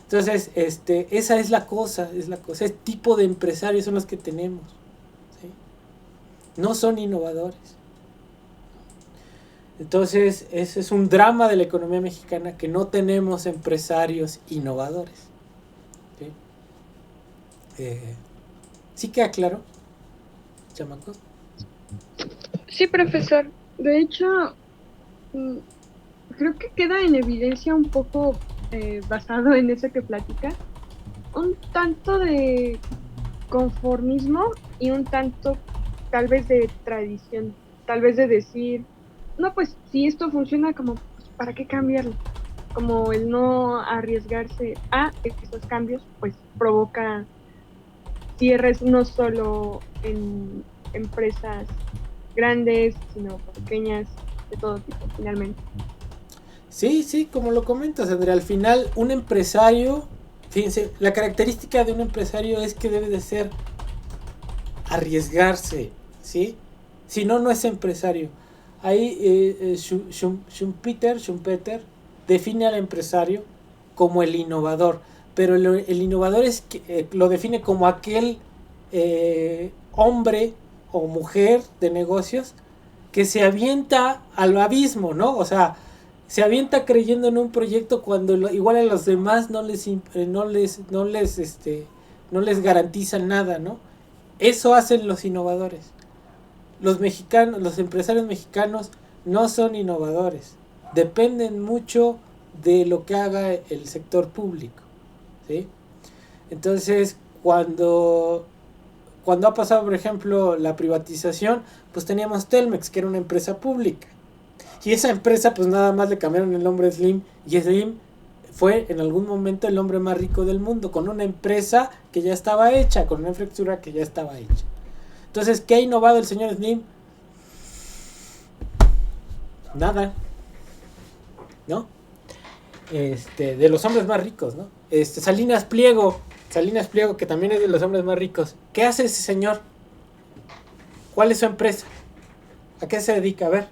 Speaker 1: Entonces, esa es la cosa, ese tipo de empresarios son los que tenemos, ¿sí? No son innovadores. Entonces, ese es un drama de la economía mexicana, que no tenemos empresarios innovadores, ¿sí? ¿Sí queda claro, chamacos?
Speaker 6: Sí, profesor. De hecho, creo que queda en evidencia un poco, basado en eso que platica, un tanto de conformismo y un tanto tal vez de tradición, tal vez de decir, no, pues si esto funciona, como, pues, ¿para qué cambiarlo? Como el no arriesgarse a estos cambios, pues provoca cierres no solo en empresas grandes, sino pequeñas, de todo tipo, finalmente.
Speaker 1: Sí, como lo comentas, Andrea, al final un empresario, fíjense, la característica de un empresario es que debe de ser arriesgarse, ¿sí? Si no, no es empresario. Ahí Schumpeter define al empresario como el innovador, pero el innovador es que, lo define como aquel hombre o mujer de negocios que se avienta al abismo, ¿no? O sea, se avienta creyendo en un proyecto cuando igual a los demás no les garantizan nada, ¿no? Eso hacen los innovadores. Los empresarios mexicanos no son innovadores, dependen mucho de lo que haga el sector público, ¿sí? Entonces, cuando ha pasado, por ejemplo, la privatización, pues teníamos Telmex, que era una empresa pública, y esa empresa pues nada más le cambiaron el nombre Slim, y Slim fue en algún momento el hombre más rico del mundo, con una empresa que ya estaba hecha, con una infraestructura que ya estaba hecha. Entonces, ¿qué ha innovado el señor Slim? Nada, ¿no? De los hombres más ricos, ¿no? Salinas Pliego, que también es de los hombres más ricos. ¿Qué hace ese señor? ¿Cuál es su empresa? ¿A qué se dedica? A ver.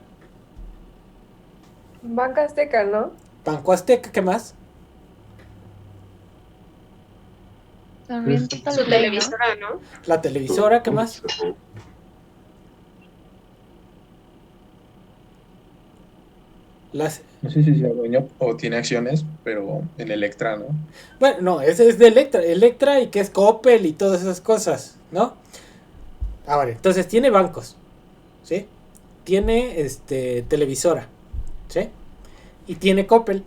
Speaker 9: Banca Azteca, ¿no?
Speaker 1: Banco Azteca, ¿qué más?
Speaker 7: También
Speaker 3: Su televisora, ¿no?
Speaker 1: La televisora, ¿qué más?
Speaker 10: No sé si sea dueño o tiene acciones, pero en Electra, ¿no?
Speaker 1: Bueno, no, ese es de Electra y que es Coppel y todas esas cosas, ¿no? Ahora, entonces tiene bancos, ¿sí? Tiene televisora, ¿sí? Y tiene Coppel,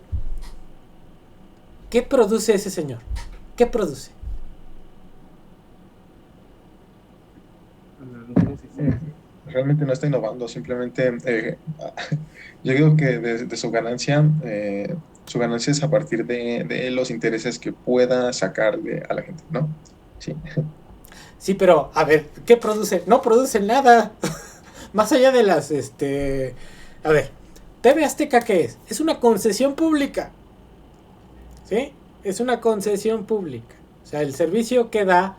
Speaker 1: ¿Qué produce ese señor? ¿Qué produce?
Speaker 10: Realmente no está innovando, simplemente yo digo que de su ganancia es a partir de los intereses que pueda sacarle a la gente, ¿no? Sí.
Speaker 1: Sí, pero, a ver, ¿qué produce? No produce nada. Más allá de las, A ver, TV Azteca, ¿qué es? Es una concesión pública. ¿Sí? Es una concesión pública. O sea, el servicio que da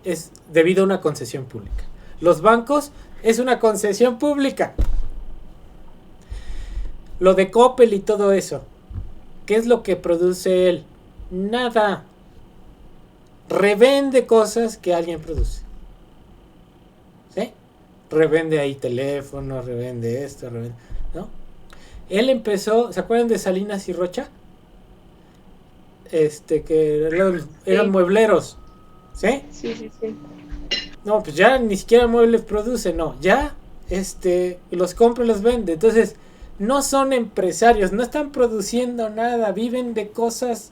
Speaker 1: es debido a una concesión pública. Los bancos es una concesión pública. Lo de Coppel y todo eso, ¿qué es lo que produce él? Nada. Revende cosas que alguien produce. ¿Sí? Revende ahí teléfonos, revende esto, revende, ¿no? Él empezó, ¿se acuerdan de Salinas y Rocha? Que eran muebleros. ¿Sí?
Speaker 4: Sí.
Speaker 1: No, pues ya ni siquiera muebles produce, no. Ya, los compra y los vende. Entonces, no son empresarios, no están produciendo nada, viven de cosas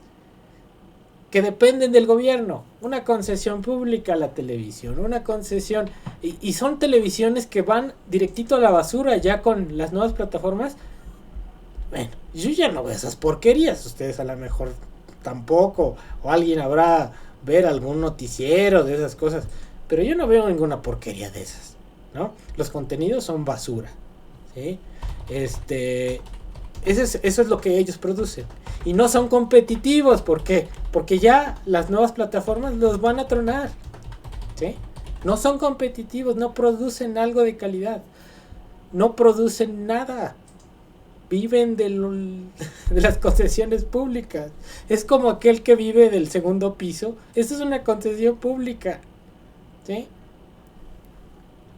Speaker 1: que dependen del gobierno. Una concesión pública a la televisión, una concesión, y son televisiones que van directito a la basura ya con las nuevas plataformas. Bueno, yo ya no veo esas porquerías, ustedes a lo mejor tampoco, o alguien habrá ver algún noticiero de esas cosas, pero yo no veo ninguna porquería de esas, ¿no? Los contenidos son basura, ¿sí? Eso es lo que ellos producen. Y no son competitivos. ¿Por qué? Porque ya las nuevas plataformas los van a tronar. ¿Sí? No son competitivos, no producen algo de calidad. No producen nada. Viven de las concesiones públicas. Es como aquel que vive del segundo piso. Eso es una concesión pública. ¿Sí?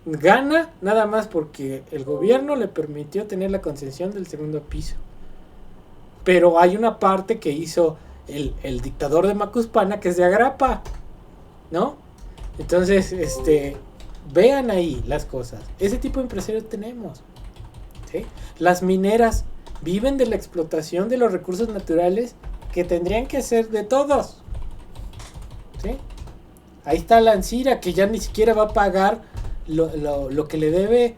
Speaker 1: Gana nada más porque el gobierno le permitió tener la concesión del segundo piso. Pero hay una parte que hizo el dictador de Macuspana, que es de Agrapa, ¿no? Entonces, vean ahí las cosas. Ese tipo de empresarios tenemos, ¿sí? Las mineras viven de la explotación de los recursos naturales que tendrían que ser de todos, ¿sí? Ahí está la Ancira, que ya ni siquiera va a pagar lo que le debe,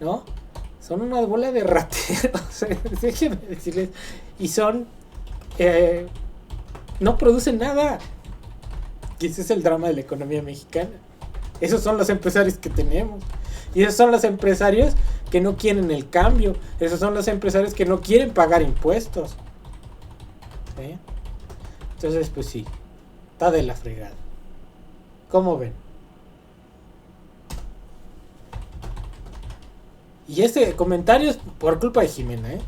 Speaker 1: ¿no? Son una bola de rateros, déjenme decirles. Y son... no producen nada. Y ese es el drama de la economía mexicana. Esos son los empresarios que tenemos. Y esos son los empresarios que no quieren el cambio. Esos son los empresarios que no quieren pagar impuestos. ¿Sí? Entonces, pues sí. Está de la fregada. ¿Cómo ven? Y este comentario es por culpa de Jimena, ¿eh?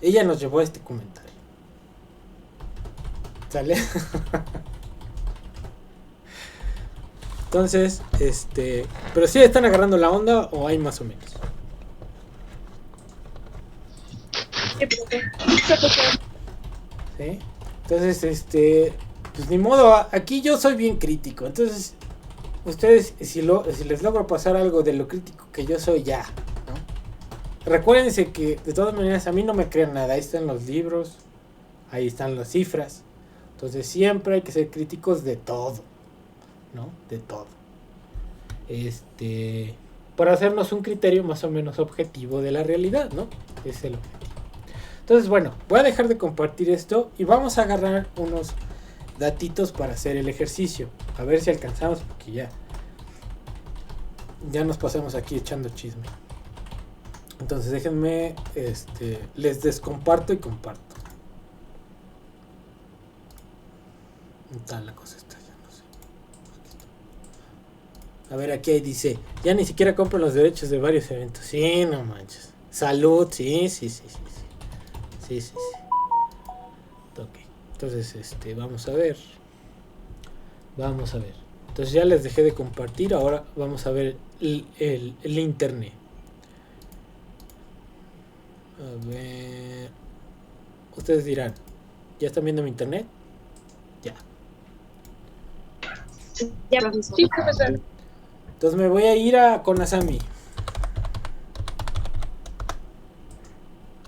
Speaker 1: Ella nos llevó a este comentario. ¿Sale? Entonces, pero sí están agarrando la onda o hay más o menos. ¿Sí? Entonces, pues ni modo, aquí yo soy bien crítico. Entonces, ustedes, si les logro pasar algo de lo crítico que yo soy, ya, ¿no? Recuérdense que de todas maneras a mí no me crean nada. Ahí están los libros, ahí están las cifras. Entonces siempre hay que ser críticos de todo, ¿no? De todo. Para hacernos un criterio más o menos objetivo de la realidad, ¿no? Ese es el objetivo. Entonces, bueno, voy a dejar de compartir esto y vamos a agarrar unos datitos para hacer el ejercicio. A ver si alcanzamos, porque ya nos pasamos aquí echando chisme. Entonces déjenme, les descomparto y comparto. ¿Dónde está la cosa esta? Ya no sé. A ver, aquí dice, ya ni siquiera compran los derechos de varios eventos. Sí, no manches. Salud, sí. Sí. Ok. Entonces, vamos a ver. Entonces ya les dejé de compartir. Ahora vamos a ver el internet. A ver. Ustedes dirán, ¿ya están viendo mi internet? Ya.
Speaker 6: Ya, sí, profesor.
Speaker 1: Entonces me voy a ir con Asami.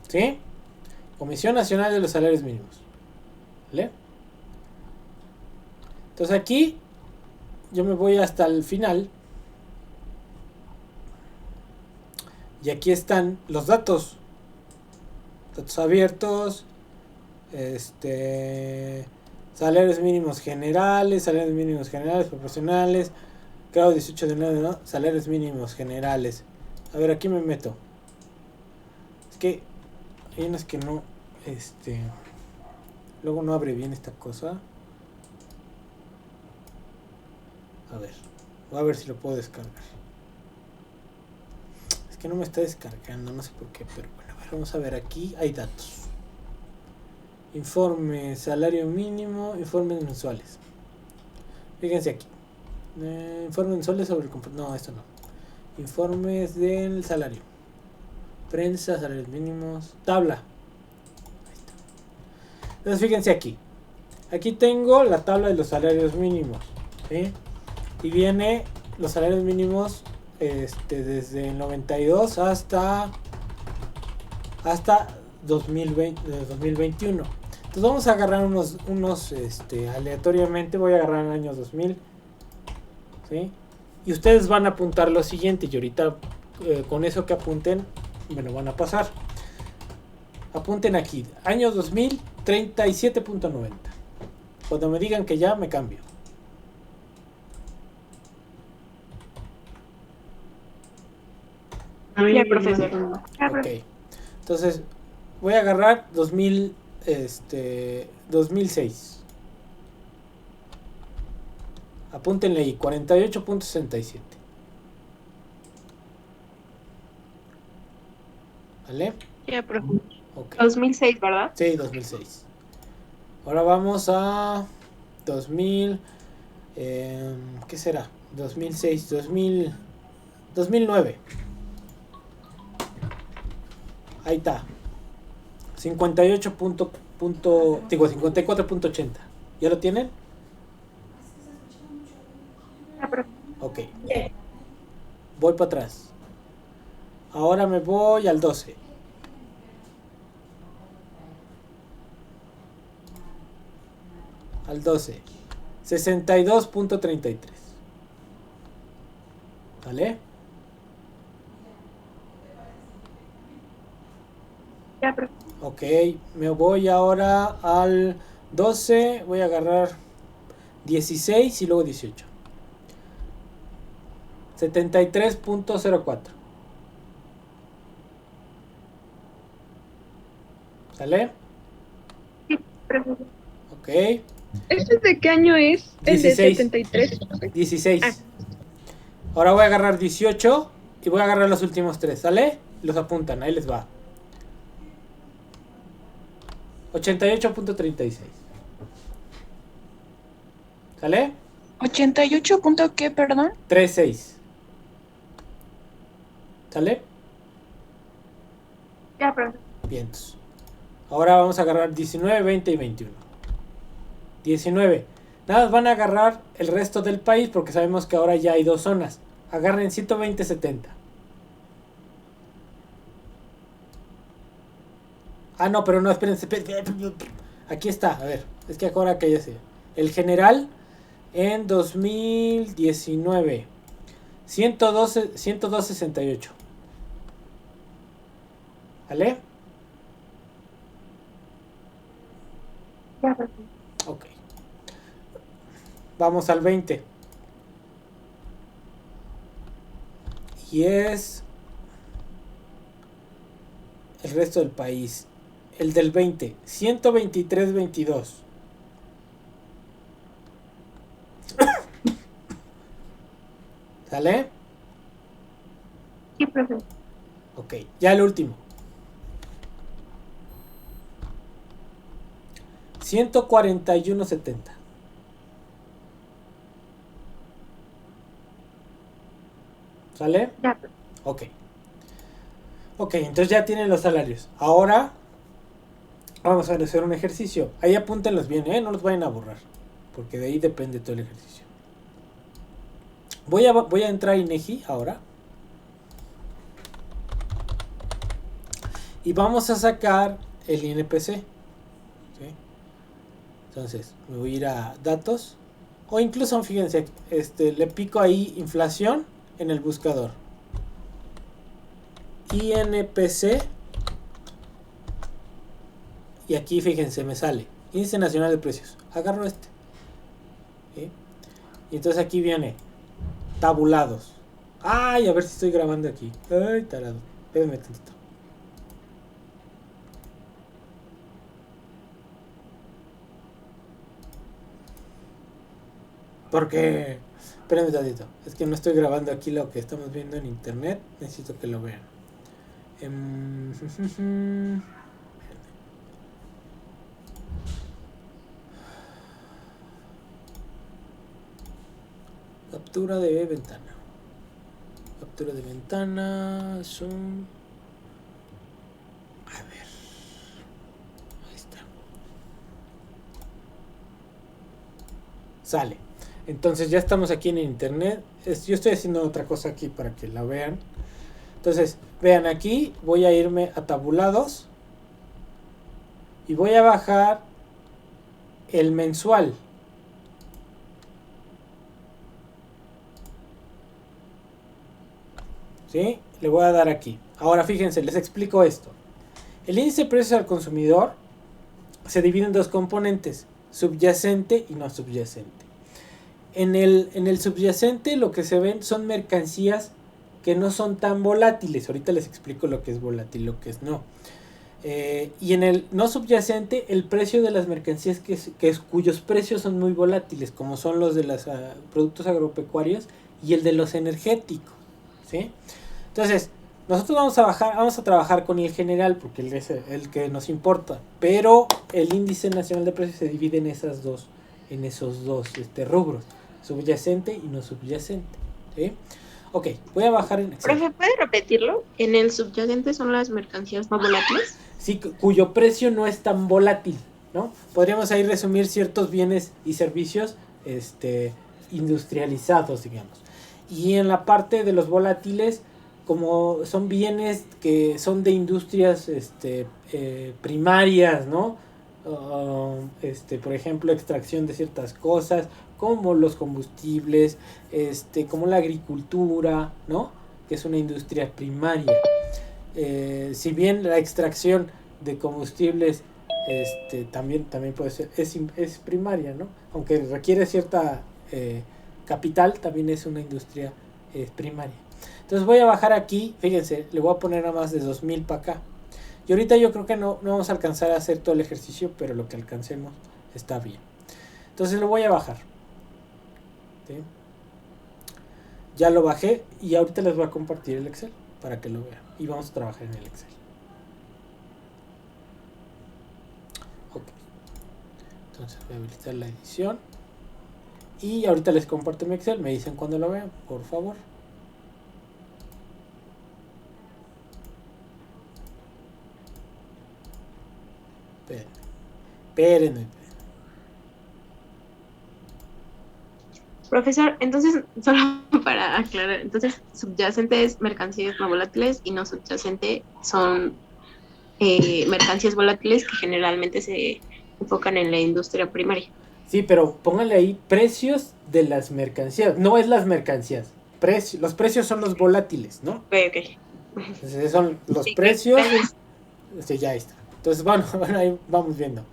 Speaker 1: ¿Sí? Comisión Nacional de los Salarios Mínimos. ¿Vale? Entonces aquí yo me voy hasta el final. Y aquí están los datos. Datos abiertos. Salarios mínimos generales, proporcionales. Grado 18 de enero, ¿no? Salarios mínimos generales. A ver, aquí me meto. Es que hay unas que no, luego no abre bien esta cosa. A ver, voy a ver si lo puedo descargar. Es que no me está descargando, no sé por qué, pero bueno, a ver, vamos a ver, aquí hay datos. Informe, salario mínimo, informes mensuales. Fíjense aquí. Informes mensuales sobre el... No, esto no. Informes del salario. Prensa, salarios mínimos. Tabla. Ahí está. Entonces fíjense aquí. Aquí tengo la tabla de los salarios mínimos. ¿Sí? Y viene los salarios mínimos desde el 92 hasta 2021. Entonces vamos a agarrar unos aleatoriamente. Voy a agarrar el año 2000. ¿Sí? Y ustedes van a apuntar lo siguiente. Y ahorita con eso que apunten me lo van a pasar. Apunten aquí. Año 2000, 37.90. Cuando me digan que ya, me cambio.
Speaker 3: Ya, profesor.
Speaker 1: Ok. Entonces, voy a agarrar 2006. Apúntenle ahí, 48.67. ¿Vale?
Speaker 3: Ya, profesor.
Speaker 1: Ok.
Speaker 3: 2006, ¿verdad?
Speaker 1: Sí, 2006. Ahora vamos a 2000. ¿Qué será? 2006, 2009. Ahí está. 54.80. ¿Ya lo tienen? Ok. Voy para atrás. Ahora me voy al 12. Al 12. 62.33. ¿Vale?
Speaker 4: Ya, profe.
Speaker 1: Ok, me voy ahora al 12. Voy a agarrar 16 y luego 18. 73.04. ¿Sale?
Speaker 4: Sí, profesor.
Speaker 1: Ok.
Speaker 6: ¿Este de qué año es? El de
Speaker 1: 16.
Speaker 6: 73.
Speaker 1: 16.
Speaker 6: Ah.
Speaker 1: Ahora voy a agarrar 18 y voy a agarrar los últimos 3. ¿Sale? Los apuntan, ahí les va. 88.36. ¿Sale?
Speaker 9: 88 punto qué, perdón.
Speaker 1: 36. ¿Sale?
Speaker 4: Ya, profesor.
Speaker 1: Bien. Ahora vamos a agarrar 19, 20 y 21. 19. Nada, van a agarrar el resto del país porque sabemos que ahora ya hay dos zonas. Agarren 120, 70. Ah, no, pero no, espérense. Aquí está, a ver. Es que ahora que ya sé. El general en 2019. 102.68. ¿Vale?
Speaker 4: Ya, profesor.
Speaker 1: Ok. Vamos al 20. Y es el resto del país. El del 20. 123.22. ¿Sale?
Speaker 4: Sí, profesor.
Speaker 1: Ok. Ya el último. 141.70. ¿Sale?
Speaker 4: Ya, profesor.
Speaker 1: Ok. Ok, entonces ya tienen los salarios. Ahora vamos a hacer un ejercicio. Ahí apúntenlos bien, no los vayan a borrar. Porque de ahí depende todo el ejercicio. Voy a entrar a INEGI ahora. Y vamos a sacar el INPC. ¿Sí? Entonces, me voy a ir a datos. O incluso, fíjense, le pico ahí inflación en el buscador. INPC. Y aquí, fíjense, me sale Índice Nacional de Precios. Agarro este. ¿Sí? Y entonces aquí viene tabulados. Ay, a ver si estoy grabando aquí. Ay, tarado. Espérenme tantito. Porque, espérenme tantito. Es que no estoy grabando aquí lo que estamos viendo en internet. Necesito que lo vean. Captura de ventana. Captura de ventana. Zoom. A ver. Ahí está. Sale. Entonces ya estamos aquí en internet. Yo estoy haciendo otra cosa aquí para que la vean. Entonces, vean aquí. Voy a irme a tabulados. Y voy a bajar el mensual. ¿Sí? Le voy a dar aquí. Ahora fíjense, les explico esto. El índice de precios al consumidor se divide en dos componentes, subyacente y no subyacente. En el subyacente lo que se ven son mercancías que no son tan volátiles. Ahorita les explico lo que es volátil, lo que es no. Y en el no subyacente, el precio de las mercancías cuyos precios son muy volátiles, como son los de los productos agropecuarios y el de los energéticos. ¿Sí? Entonces, nosotros vamos a trabajar con el general porque es el que nos importa, pero el índice nacional de precios se divide en esos dos rubros, subyacente y no subyacente. ¿Sí? Ok, voy a bajar en Excel.
Speaker 3: Profe, ¿puede repetirlo? ¿En el subyacente son las mercancías no volátiles?
Speaker 1: Sí, cuyo precio no es tan volátil, ¿no? Podríamos ahí resumir ciertos bienes y servicios industrializados, digamos. Y en la parte de los volátiles, como son bienes que son de industrias primarias, ¿no? Por ejemplo, extracción de ciertas cosas, como los combustibles, como la agricultura, ¿no? Que es una industria primaria. Si bien la extracción de combustibles también puede ser, es primaria, ¿no? Aunque requiere cierta capital, también es una industria primaria. Entonces voy a bajar aquí, fíjense, le voy a poner a más de 2000 para acá. Y ahorita yo creo que no vamos a alcanzar a hacer todo el ejercicio, pero lo que alcancemos está bien. Entonces lo voy a bajar. ¿Sí? Ya lo bajé y ahorita les voy a compartir el Excel para que lo vean. Y vamos a trabajar en el Excel. Ok. Entonces voy a habilitar la edición. Y ahorita les comparto mi Excel. Me dicen cuando lo vean, por favor. Espérenme.
Speaker 3: Profesor, entonces, solo para aclarar, entonces subyacente es mercancías no volátiles y no subyacente son mercancías volátiles que generalmente se enfocan en la industria primaria.
Speaker 1: Sí, pero pónganle ahí precios de las mercancías. No es las mercancías. Los precios son los volátiles, ¿no?
Speaker 3: Ok.
Speaker 1: Entonces son los precios. Ya está. Entonces, bueno, ahí vamos viendo.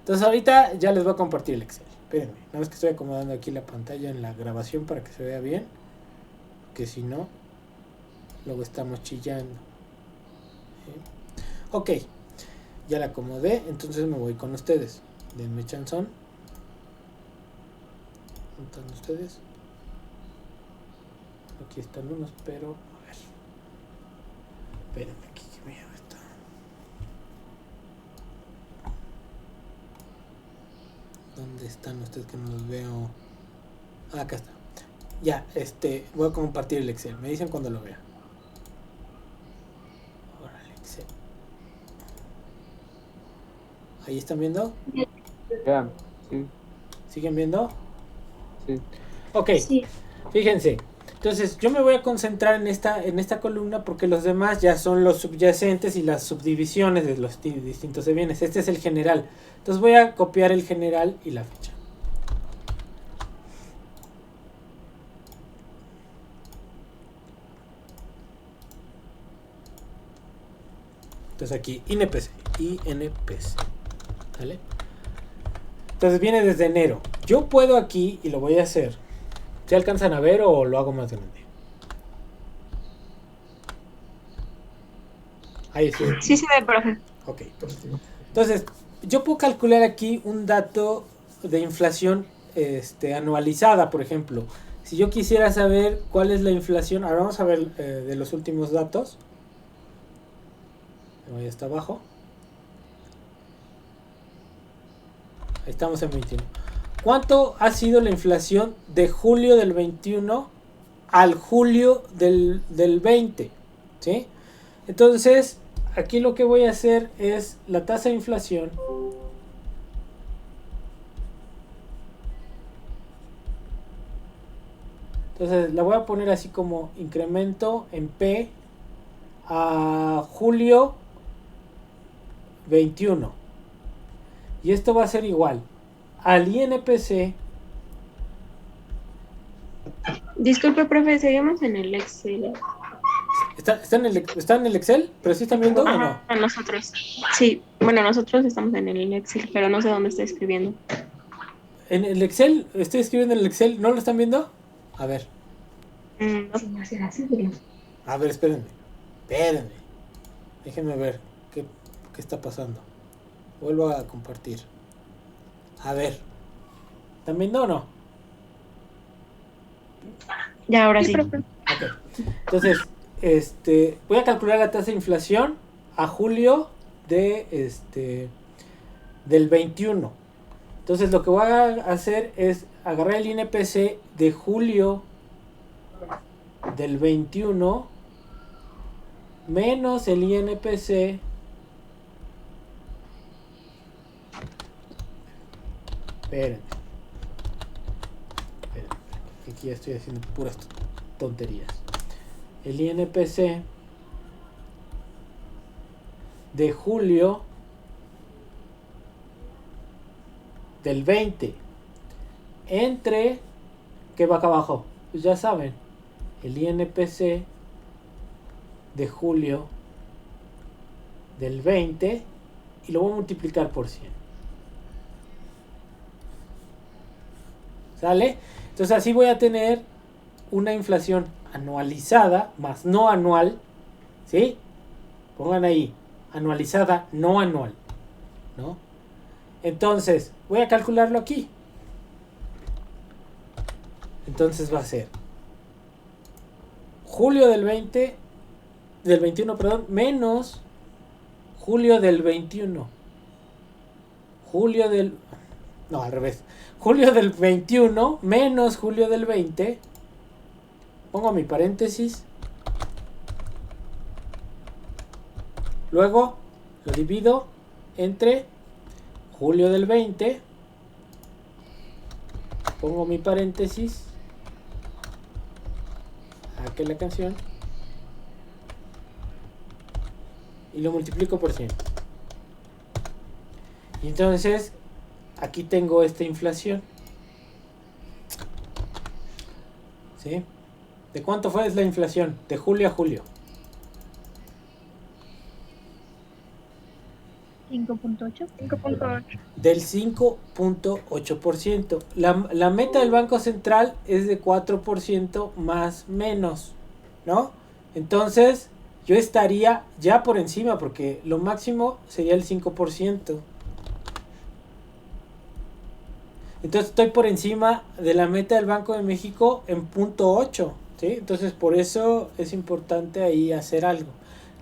Speaker 1: Entonces ahorita ya les voy a compartir el Excel. Espérenme, nada más que estoy acomodando aquí la pantalla en la grabación para que se vea bien. Que si no, luego estamos chillando. ¿Sí? Ok, ya la acomodé, entonces me voy con ustedes. Denme chanzón. ¿Dónde están ustedes? Aquí están unos, pero a ver. Espérenme aquí que me llevo esto. ¿Dónde están ustedes que no los veo? Ah, acá está. Ya, voy a compartir el Excel. Me dicen cuando lo vean. Ahora el Excel. ¿Ahí están viendo?
Speaker 8: Ya, sí.
Speaker 1: ¿Siguen viendo?
Speaker 8: Sí.
Speaker 1: Ok, sí. Fíjense. Entonces yo me voy a concentrar en esta columna porque los demás ya son los subyacentes y las subdivisiones de los distintos de bienes. Este es el general. Entonces voy a copiar el general y la fecha. Entonces aquí INPC, ¿vale? Entonces viene desde enero. Yo puedo aquí, y lo voy a hacer. ¿Se alcanzan a ver o lo hago más grande? Ahí sí.
Speaker 3: Sí se ve, profe.
Speaker 1: Ok. Entonces, yo puedo calcular aquí un dato de inflación anualizada, por ejemplo. Si yo quisiera saber cuál es la inflación, ahora vamos a ver de los últimos datos. Ahí está abajo. Ahí estamos en 21. ¿Cuánto ha sido la inflación de julio del 21 al julio del 20? ¿Sí? Entonces, aquí lo que voy a hacer es la tasa de inflación. Entonces, la voy a poner así como incremento en P a julio 21. Y esto va a ser igual al INPC.
Speaker 3: Disculpe, profe, seguimos en el Excel.
Speaker 1: ¿Está en el Excel? ¿Pero sí están viendo o no?
Speaker 3: Ajá, nosotros. Sí, bueno, nosotros estamos en el Excel, pero no sé dónde está escribiendo.
Speaker 1: ¿En el Excel? Estoy escribiendo en el Excel. ¿No lo están viendo? A ver. A ver, espérenme. Déjenme ver qué está pasando. Vuelvo a compartir. A ver. ¿Están viendo o no?
Speaker 3: Ya, ahora sí.
Speaker 1: Ok. Entonces, voy a calcular la tasa de inflación a julio del 21. Entonces, lo que voy a hacer es agarrar el INPC de julio del 21 menos el INPC Espérenme. Aquí ya estoy haciendo puras tonterías. El INPC de julio del 20 entre, ¿qué va acá abajo? Pues ya saben, el INPC de julio del 20 y lo voy a multiplicar por 100. ¿Sale? Entonces así voy a tener una inflación anualizada más no anual, ¿sí? Pongan ahí, anualizada, no anual, ¿no? Entonces, voy a calcularlo aquí. Entonces va a ser julio del 21, perdón, menos julio del 21. No, al revés. Julio del 21 menos julio del 20. Pongo mi paréntesis. Luego lo divido entre julio del 20. Pongo mi paréntesis. Aquí la canción. Y lo multiplico por 100. Y entonces aquí tengo esta inflación. ¿Sí? ¿De cuánto fue la inflación? De julio a julio.
Speaker 4: 5.8.
Speaker 1: Del 5.8%. La meta del Banco Central es de 4% más menos, ¿no? Entonces, yo estaría ya por encima, porque lo máximo sería el 5%. Entonces, estoy por encima de la meta del Banco de México en 0.8, ¿sí? Entonces, por eso es importante ahí hacer algo.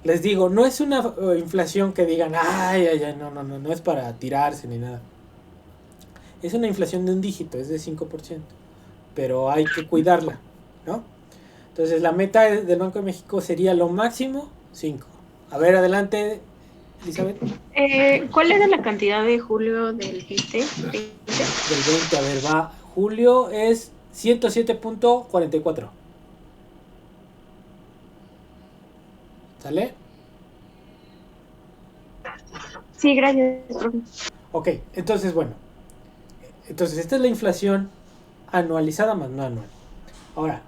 Speaker 1: Les digo, no es una inflación que digan, ay, no es para tirarse ni nada. Es una inflación de un dígito, es de 5%. Pero hay que cuidarla, ¿no? Entonces la meta del Banco de México sería lo máximo 5. A ver, adelante, Elizabeth.
Speaker 3: ¿Cuál era la cantidad de julio del 20?
Speaker 1: Del 20, a ver, va. Julio es 107.44. ¿Sale?
Speaker 3: Sí, gracias, profe.
Speaker 1: Ok, entonces bueno. Entonces esta es la inflación anualizada más no anual. Ahora,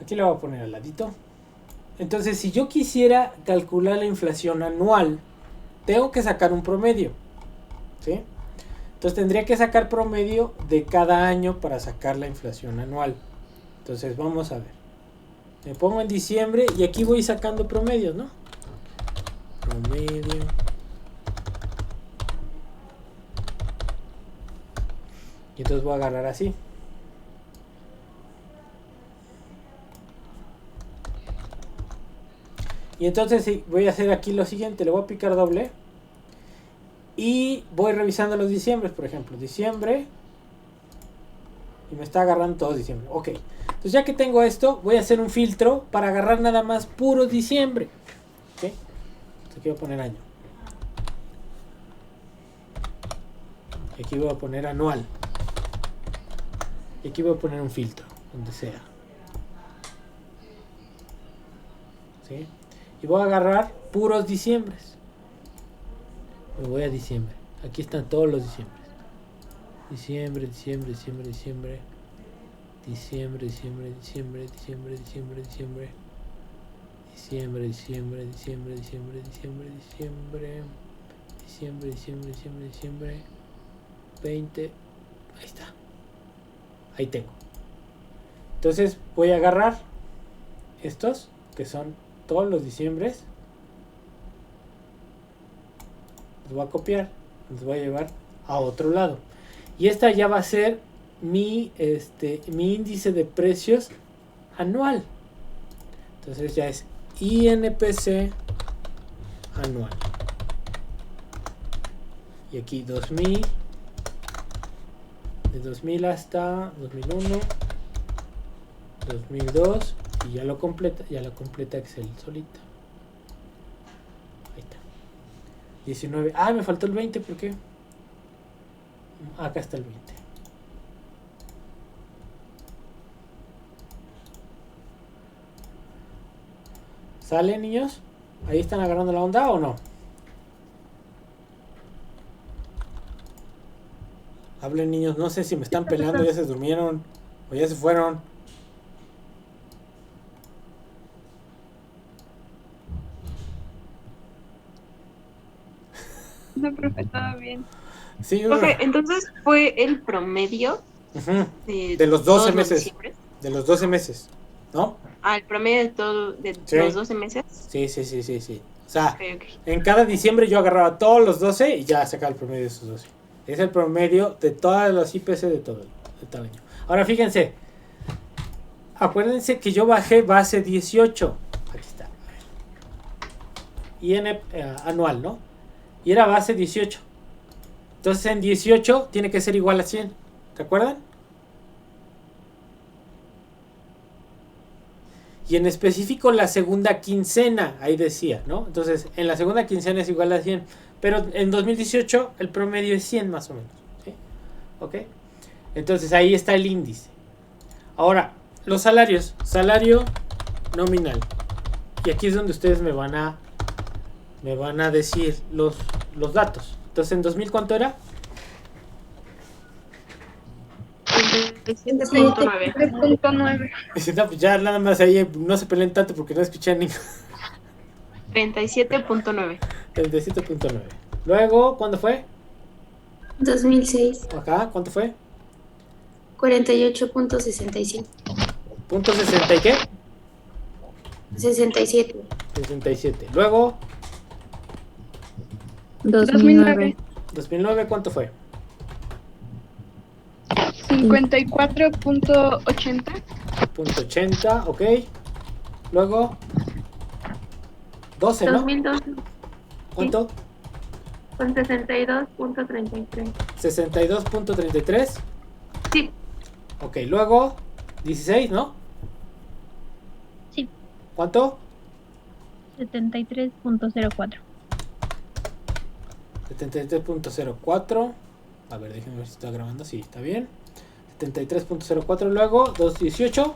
Speaker 1: aquí le voy a poner al ladito. Entonces, si yo quisiera calcular la inflación anual, tengo que sacar un promedio, ¿sí? Entonces tendría que sacar promedio de cada año para sacar la inflación anual. Entonces vamos a ver. Me pongo en diciembre y aquí voy sacando promedios, ¿no? Promedio. Y entonces voy a agarrar así. Y entonces sí, voy a hacer aquí lo siguiente. Le voy a picar doble. Y voy revisando los diciembres, por ejemplo. Diciembre. Y me está agarrando todo diciembre. Ok. Entonces ya que tengo esto, voy a hacer un filtro para agarrar nada más puro diciembre. Ok. Entonces aquí voy a poner año. Y aquí voy a poner anual. Y aquí voy a poner un filtro, donde sea. ¿Sí? Y voy a agarrar puros diciembres. Me voy a diciembre. Aquí están todos los diciembres. Diciembre, diciembre, diciembre, diciembre. Diciembre, diciembre, diciembre, diciembre, diciembre, diciembre. Diciembre, diciembre, diciembre, diciembre, diciembre, diciembre. Diciembre, diciembre, diciembre, diciembre. 20. Ahí está. Ahí tengo. Entonces voy a agarrar estos, que son todos los diciembres. Los voy a copiar, los voy a llevar a otro lado. Y esta ya va a ser mi índice de precios anual. Entonces ya es INPC anual. Y aquí 2000, de 2000 hasta 2001, 2002, y ya lo completa Excel solita. Ahí está. 19. Ah, me faltó el 20, ¿por qué? Acá está el 20. ¿Sale, niños? ¿Ahí están agarrando la onda o no? Hablen, niños, no sé si me están pelando, ya se durmieron o ya se fueron.
Speaker 6: No, profe, todo bien.
Speaker 1: Sí,
Speaker 3: Profe, entonces fue el promedio
Speaker 1: de los 12 meses. De los 12 meses, ¿no?
Speaker 3: Ah, el promedio de todo de
Speaker 1: Sí.
Speaker 3: los 12 meses.
Speaker 1: Sí. O sea,
Speaker 3: Ok.
Speaker 1: en cada diciembre yo agarraba todos los 12 y ya sacaba el promedio de esos 12. Es el promedio de todas las IPC de todo el año. Ahora fíjense. Acuérdense que yo bajé base 18. Aquí está. IN anual, ¿no? Y era base 18. Entonces en 18 tiene que ser igual a 100. ¿Te acuerdan? Y en específico la segunda quincena, ahí decía, ¿no? Entonces en la segunda quincena es igual a 100. Pero en 2018 el promedio es 100 más o menos. ¿Sí? ¿Ok? Entonces ahí está el índice. Ahora, los salarios. Salario nominal. Y aquí es donde ustedes me van a decir los datos. Entonces en 2000, ¿cuánto era?
Speaker 3: 37.9.
Speaker 1: No, pues ya nada más ahí no se peleen tanto porque no escuché a ninguno.
Speaker 3: 37.9.
Speaker 1: 37.9. Luego, ¿cuándo fue?
Speaker 11: 2006,
Speaker 1: Acá, ¿cuánto fue?
Speaker 11: 48.65.
Speaker 1: ¿Punto 60 y qué?
Speaker 11: 67.
Speaker 1: 67. Luego,
Speaker 6: 2009.
Speaker 1: 2009, ¿cuánto fue?
Speaker 6: 54.80.
Speaker 1: Punto 80, ok. Luego, 12, ¿no?
Speaker 4: 2012
Speaker 1: ¿Cuánto?
Speaker 4: con 62.33.
Speaker 1: 62.33.
Speaker 4: Sí.
Speaker 1: Ok, luego, 16, ¿no?
Speaker 12: Sí.
Speaker 1: ¿Cuánto?
Speaker 12: 73.04.
Speaker 1: 73.04. A ver, déjenme ver si está grabando. Sí, está bien. 73.04. Luego, 218.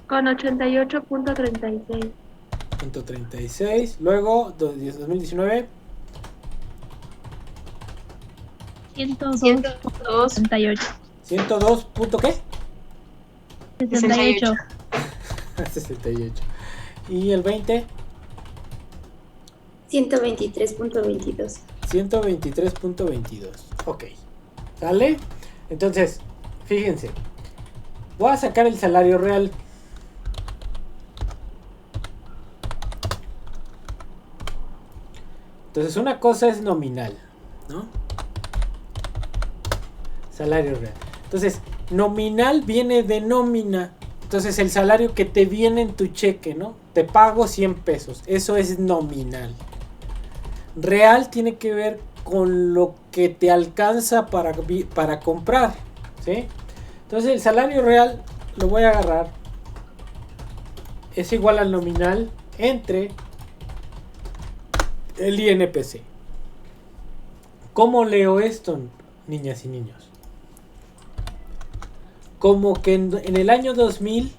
Speaker 4: Con 88.36.
Speaker 1: 36. Luego, 2019.
Speaker 12: 102.68.
Speaker 1: 102. ¿Qué?
Speaker 12: 68.
Speaker 1: 68. ¿Y el 20?
Speaker 11: 123.22.
Speaker 1: 123.22. Ok. ¿Sale? Entonces, fíjense. Voy a sacar el salario real. Entonces, una cosa es nominal, ¿no? Salario real. Entonces, nominal viene de nómina. Entonces, el salario que te viene en tu cheque, ¿no? Te pago 100 pesos. Eso es nominal. Real tiene que ver con lo que te alcanza para comprar, ¿sí? Entonces, el salario real lo voy a agarrar. Es igual al nominal entre el INPC. ¿Cómo leo esto, niñas y niños? Como que en el año 2000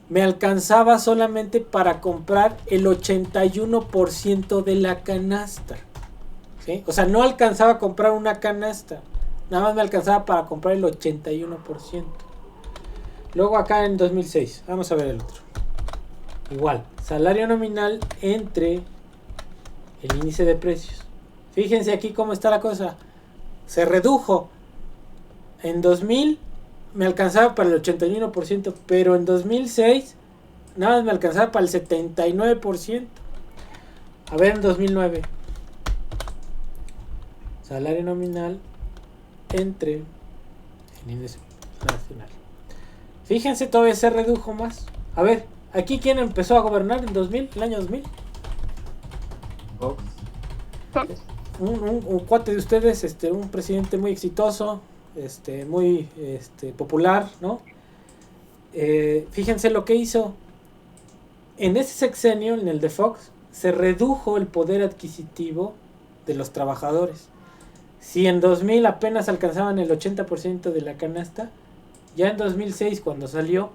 Speaker 1: me alcanzaba solamente para comprar el 81% de la canasta, ¿sí? O sea, no alcanzaba a comprar una canasta, nada más me alcanzaba para comprar el 81%. Luego acá en 2006, vamos a ver el otro. Igual, salario nominal entre el índice de precios. Fíjense aquí cómo está la cosa. Se redujo. En 2000 me alcanzaba para el 81%, pero en 2006 nada más me alcanzaba para el 79%. A ver, en 2009. Salario nominal entre el índice nacional. Fíjense, todavía se redujo más. A ver, aquí ¿quién empezó a gobernar en 2000? El año 2000.
Speaker 8: Fox.
Speaker 1: Un cuate de ustedes, un presidente muy exitoso, muy popular, ¿no? Fíjense lo que hizo. En ese sexenio, en el de Fox, se redujo el poder adquisitivo de los trabajadores. Si en 2000 apenas alcanzaban el 80% de la canasta, ya en 2006 cuando salió,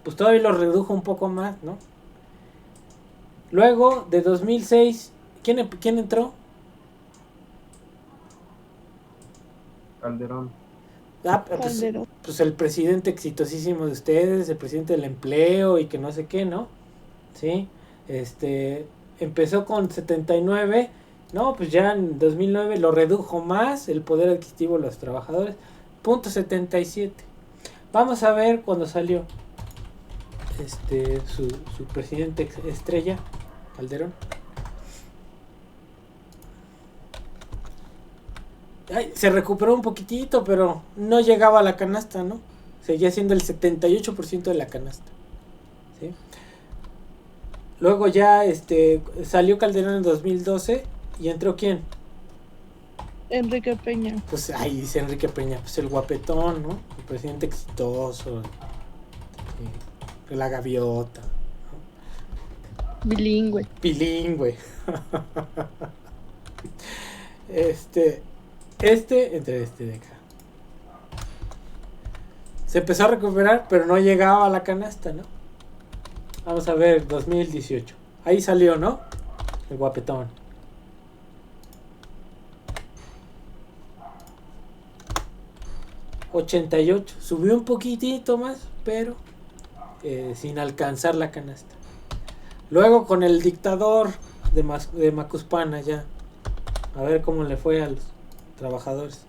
Speaker 1: pues todavía lo redujo un poco más, ¿no? Luego de 2006, ¿quién entró?
Speaker 8: Calderón.
Speaker 1: Pues el presidente exitosísimo de ustedes, el presidente del empleo y que no sé qué, ¿no? Sí, empezó con 79, no, pues ya en 2009 lo redujo más el poder adquisitivo de los trabajadores, .77. Vamos a ver cuando salió su presidente estrella, Calderón. Ay, se recuperó un poquitito, pero no llegaba a la canasta, ¿no? Seguía siendo el 78% de la canasta, ¿sí? Luego ya salió Calderón en 2012 y entró ¿quién?
Speaker 2: Enrique Peña.
Speaker 1: Pues ahí dice Enrique Peña, pues el guapetón, ¿no? El presidente exitoso, la gaviota, ¿no?
Speaker 2: Bilingüe.
Speaker 1: Entre de acá. Se empezó a recuperar, pero no llegaba a la canasta, ¿no? Vamos a ver, 2018. Ahí salió, ¿no? El guapetón. $88. Subió un poquitito más, pero sin alcanzar la canasta. Luego con el dictador de Macuspana ya. A ver cómo le fue a los trabajadores.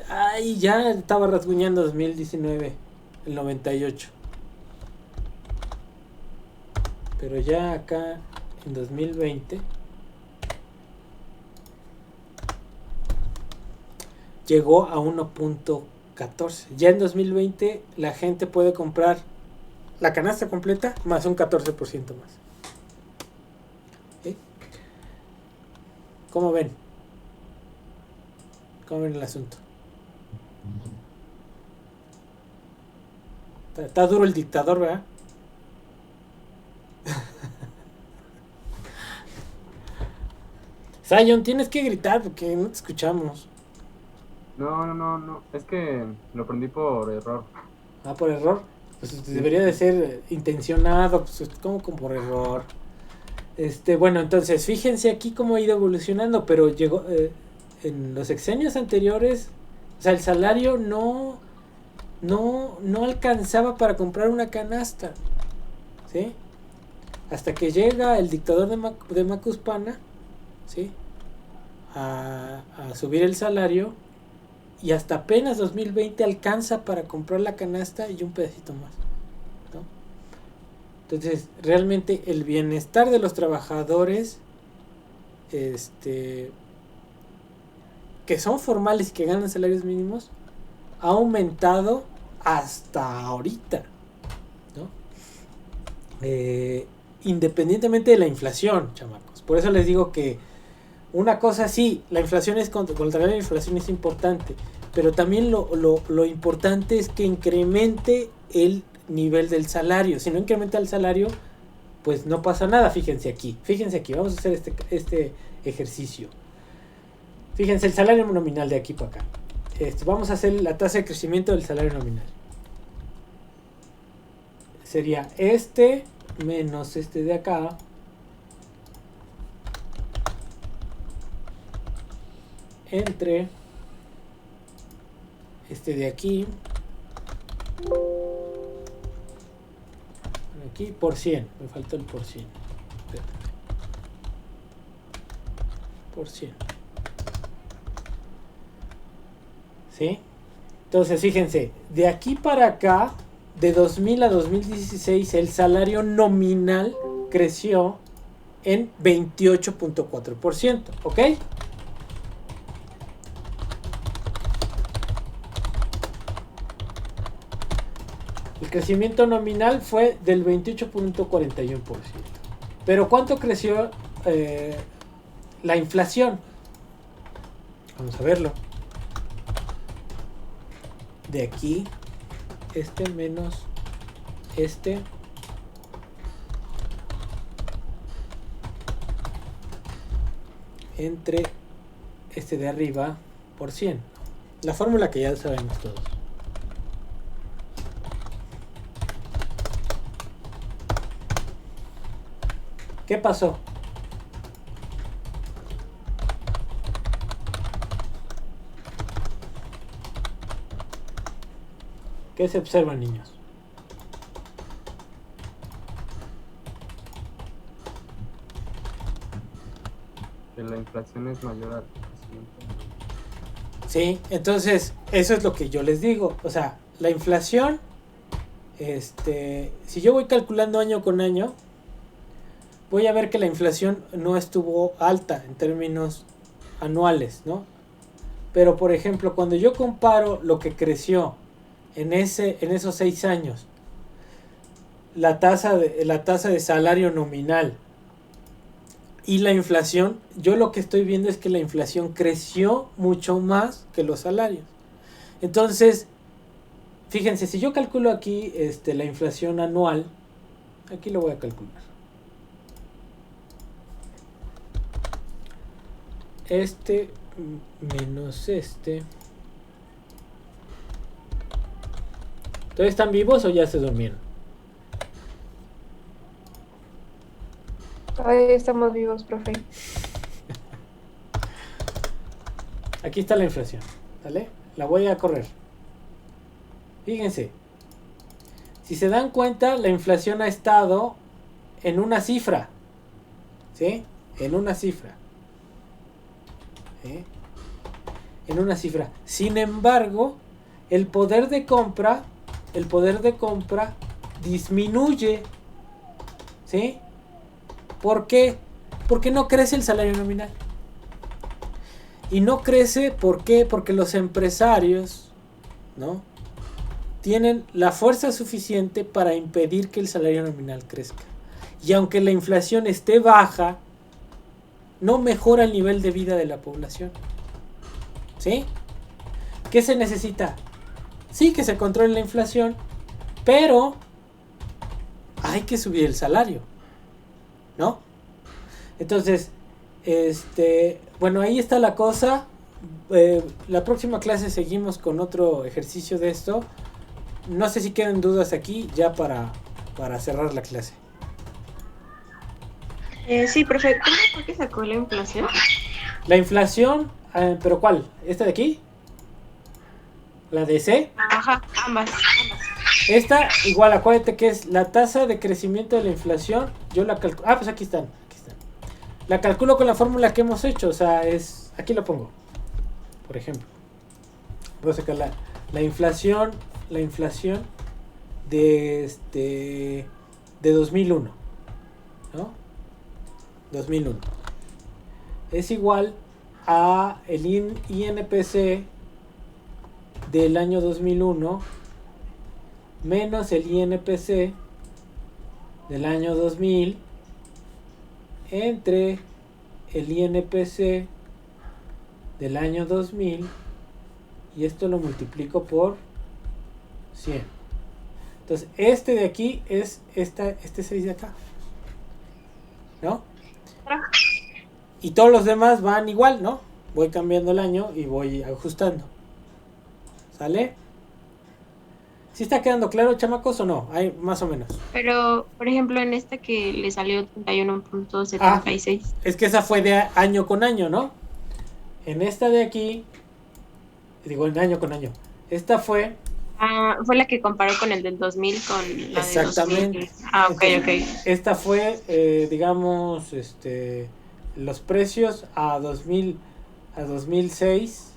Speaker 1: Ay, ya estaba rasguñando 2019, el 98. Pero ya acá en 2020 llegó a 1.14. Ya en 2020 la gente puede comprar la canasta completa más un 14% más. ¿Sí? ¿Cómo ven? ¿Cómo ven el asunto? Está duro el dictador, ¿verdad? Zion, tienes que gritar porque no te escuchamos.
Speaker 8: No. Es que lo prendí por error.
Speaker 1: Ah, por error. Pues debería de ser intencionado. Pues, ¿cómo por error? Bueno, entonces fíjense aquí cómo ha ido evolucionando. Pero llegó en los sexenios anteriores O sea, el salario no alcanzaba para comprar una canasta, ¿sí? Hasta que llega el dictador de Macuspana, ¿sí? A subir el salario, y hasta apenas 2020 alcanza para comprar la canasta y un pedacito más, ¿no? Entonces, realmente el bienestar de los trabajadores, que son formales y que ganan salarios mínimos, ha aumentado hasta ahorita, ¿no? Independientemente de la inflación, chamacos. Por eso les digo que una cosa sí, la inflación es contra la inflación es importante, pero también lo importante es que incremente el nivel del salario. Si no incrementa el salario, pues no pasa nada. Fíjense aquí, vamos a hacer este ejercicio. Fíjense el salario nominal de aquí para acá. Vamos a hacer la tasa de crecimiento del salario nominal. Sería menos de acá, entre de aquí por 100. Me falta el por 100. Por 100. ¿Sí? Entonces, fíjense, de aquí para acá, de 2000 a 2016, el salario nominal creció en 28.4%, ¿ok? El crecimiento nominal fue del 28.41%. Pero ¿cuánto creció la inflación? Vamos a verlo. De aquí, menos entre de arriba por 100. La fórmula que ya sabemos todos. ¿Qué pasó? ¿Qué se observa, niños?
Speaker 8: Que la inflación es mayor al crecimiento.
Speaker 1: Sí, entonces, eso es lo que yo les digo. O sea, la inflación, si yo voy calculando año con año, voy a ver que la inflación no estuvo alta en términos anuales, ¿no? Pero, por ejemplo, cuando yo comparo lo que creció en esos 6 años, la tasa de salario nominal y la inflación, yo lo que estoy viendo es que la inflación creció mucho más que los salarios. Entonces, fíjense, si yo calculo aquí la inflación anual, aquí lo voy a calcular. Menos ¿Todavía están vivos o ya se durmieron?
Speaker 4: Todavía estamos vivos, profe.
Speaker 1: Aquí está la inflación, ¿vale? La voy a correr. Fíjense. Si se dan cuenta, la inflación ha estado en una cifra. ¿Sí? En una cifra. En una cifra. Sin embargo, el poder de compra disminuye. ¿Sí? ¿Por qué? Porque no crece el salario nominal. Y no crece, ¿por qué? Porque los empresarios, ¿no?, tienen la fuerza suficiente para impedir que el salario nominal crezca. Y aunque la inflación esté baja, no mejora el nivel de vida de la población. ¿Sí? ¿Qué se necesita? Sí, que se controle la inflación, pero hay que subir el salario, ¿no? Entonces, bueno, ahí está la cosa. La próxima clase seguimos con otro ejercicio de esto. No sé si quedan dudas aquí ya para cerrar la clase.
Speaker 3: Sí, profe, ¿cómo fue que sacó la inflación?
Speaker 1: La inflación, ¿pero cuál? ¿Esta de aquí? La de C.
Speaker 3: Ajá, ambas.
Speaker 1: Esta, igual, acuérdate que es la tasa de crecimiento de la inflación. Yo la calculo. Ah, pues aquí están. La calculo con la fórmula que hemos hecho. O sea, es. Aquí lo pongo. Por ejemplo. Voy a sacar la inflación. La inflación de 2001. ¿No? 2001. Es igual a el INPC del año 2001 menos el INPC del año 2000 entre el INPC del año 2000 y esto lo multiplico por 100. Entonces este de aquí es este 6 de acá, ¿no? Y todos los demás van igual, ¿no? Voy cambiando el año y voy ajustando. ¿Sale? ¿Sí está quedando claro, chamacos, o no? Hay más o menos.
Speaker 3: Pero, por ejemplo, en esta que le salió 31.76.
Speaker 1: Es que esa fue de año con año, ¿no? En esta de aquí, digo, en año con año. Esta fue...
Speaker 3: fue la que comparó con el del 2000 con la
Speaker 1: exactamente.
Speaker 3: de 2000. Ok.
Speaker 1: Esta fue, digamos, los precios a 2006,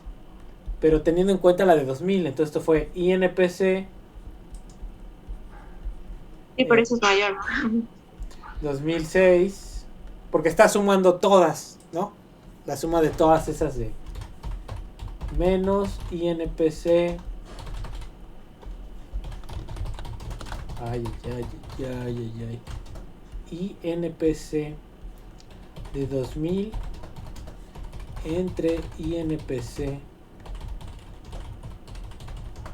Speaker 1: pero teniendo en cuenta la de 2000. Entonces esto fue INPC.
Speaker 3: Sí, por eso es mayor.
Speaker 1: 2006, porque está sumando todas, ¿no? La suma de todas esas de menos INPC. Ay. INPC de 2000 entre INPC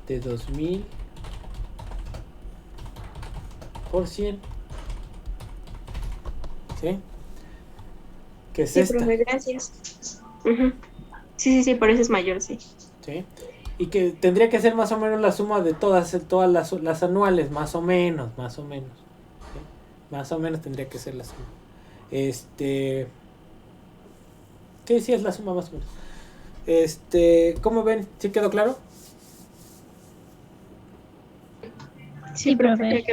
Speaker 1: de 2000 por 100. ¿Sí? ¿Qué es esta?
Speaker 3: Profe, gracias. Sí, por eso es mayor, sí.
Speaker 1: ¿Sí? Y que tendría que ser más o menos la suma de todas las anuales, más o menos. ¿Sí? Más o menos tendría que ser la suma. ¿Qué decías la suma más o menos? ¿Cómo ven? ¿Sí quedó claro?
Speaker 12: Sí, profe.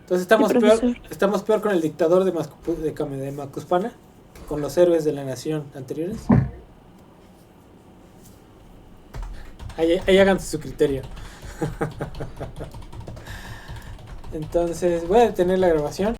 Speaker 1: Entonces estamos peor con el dictador de Macuspana que con los héroes de la nación anteriores. Ahí hagan su criterio. Entonces voy a detener la grabación.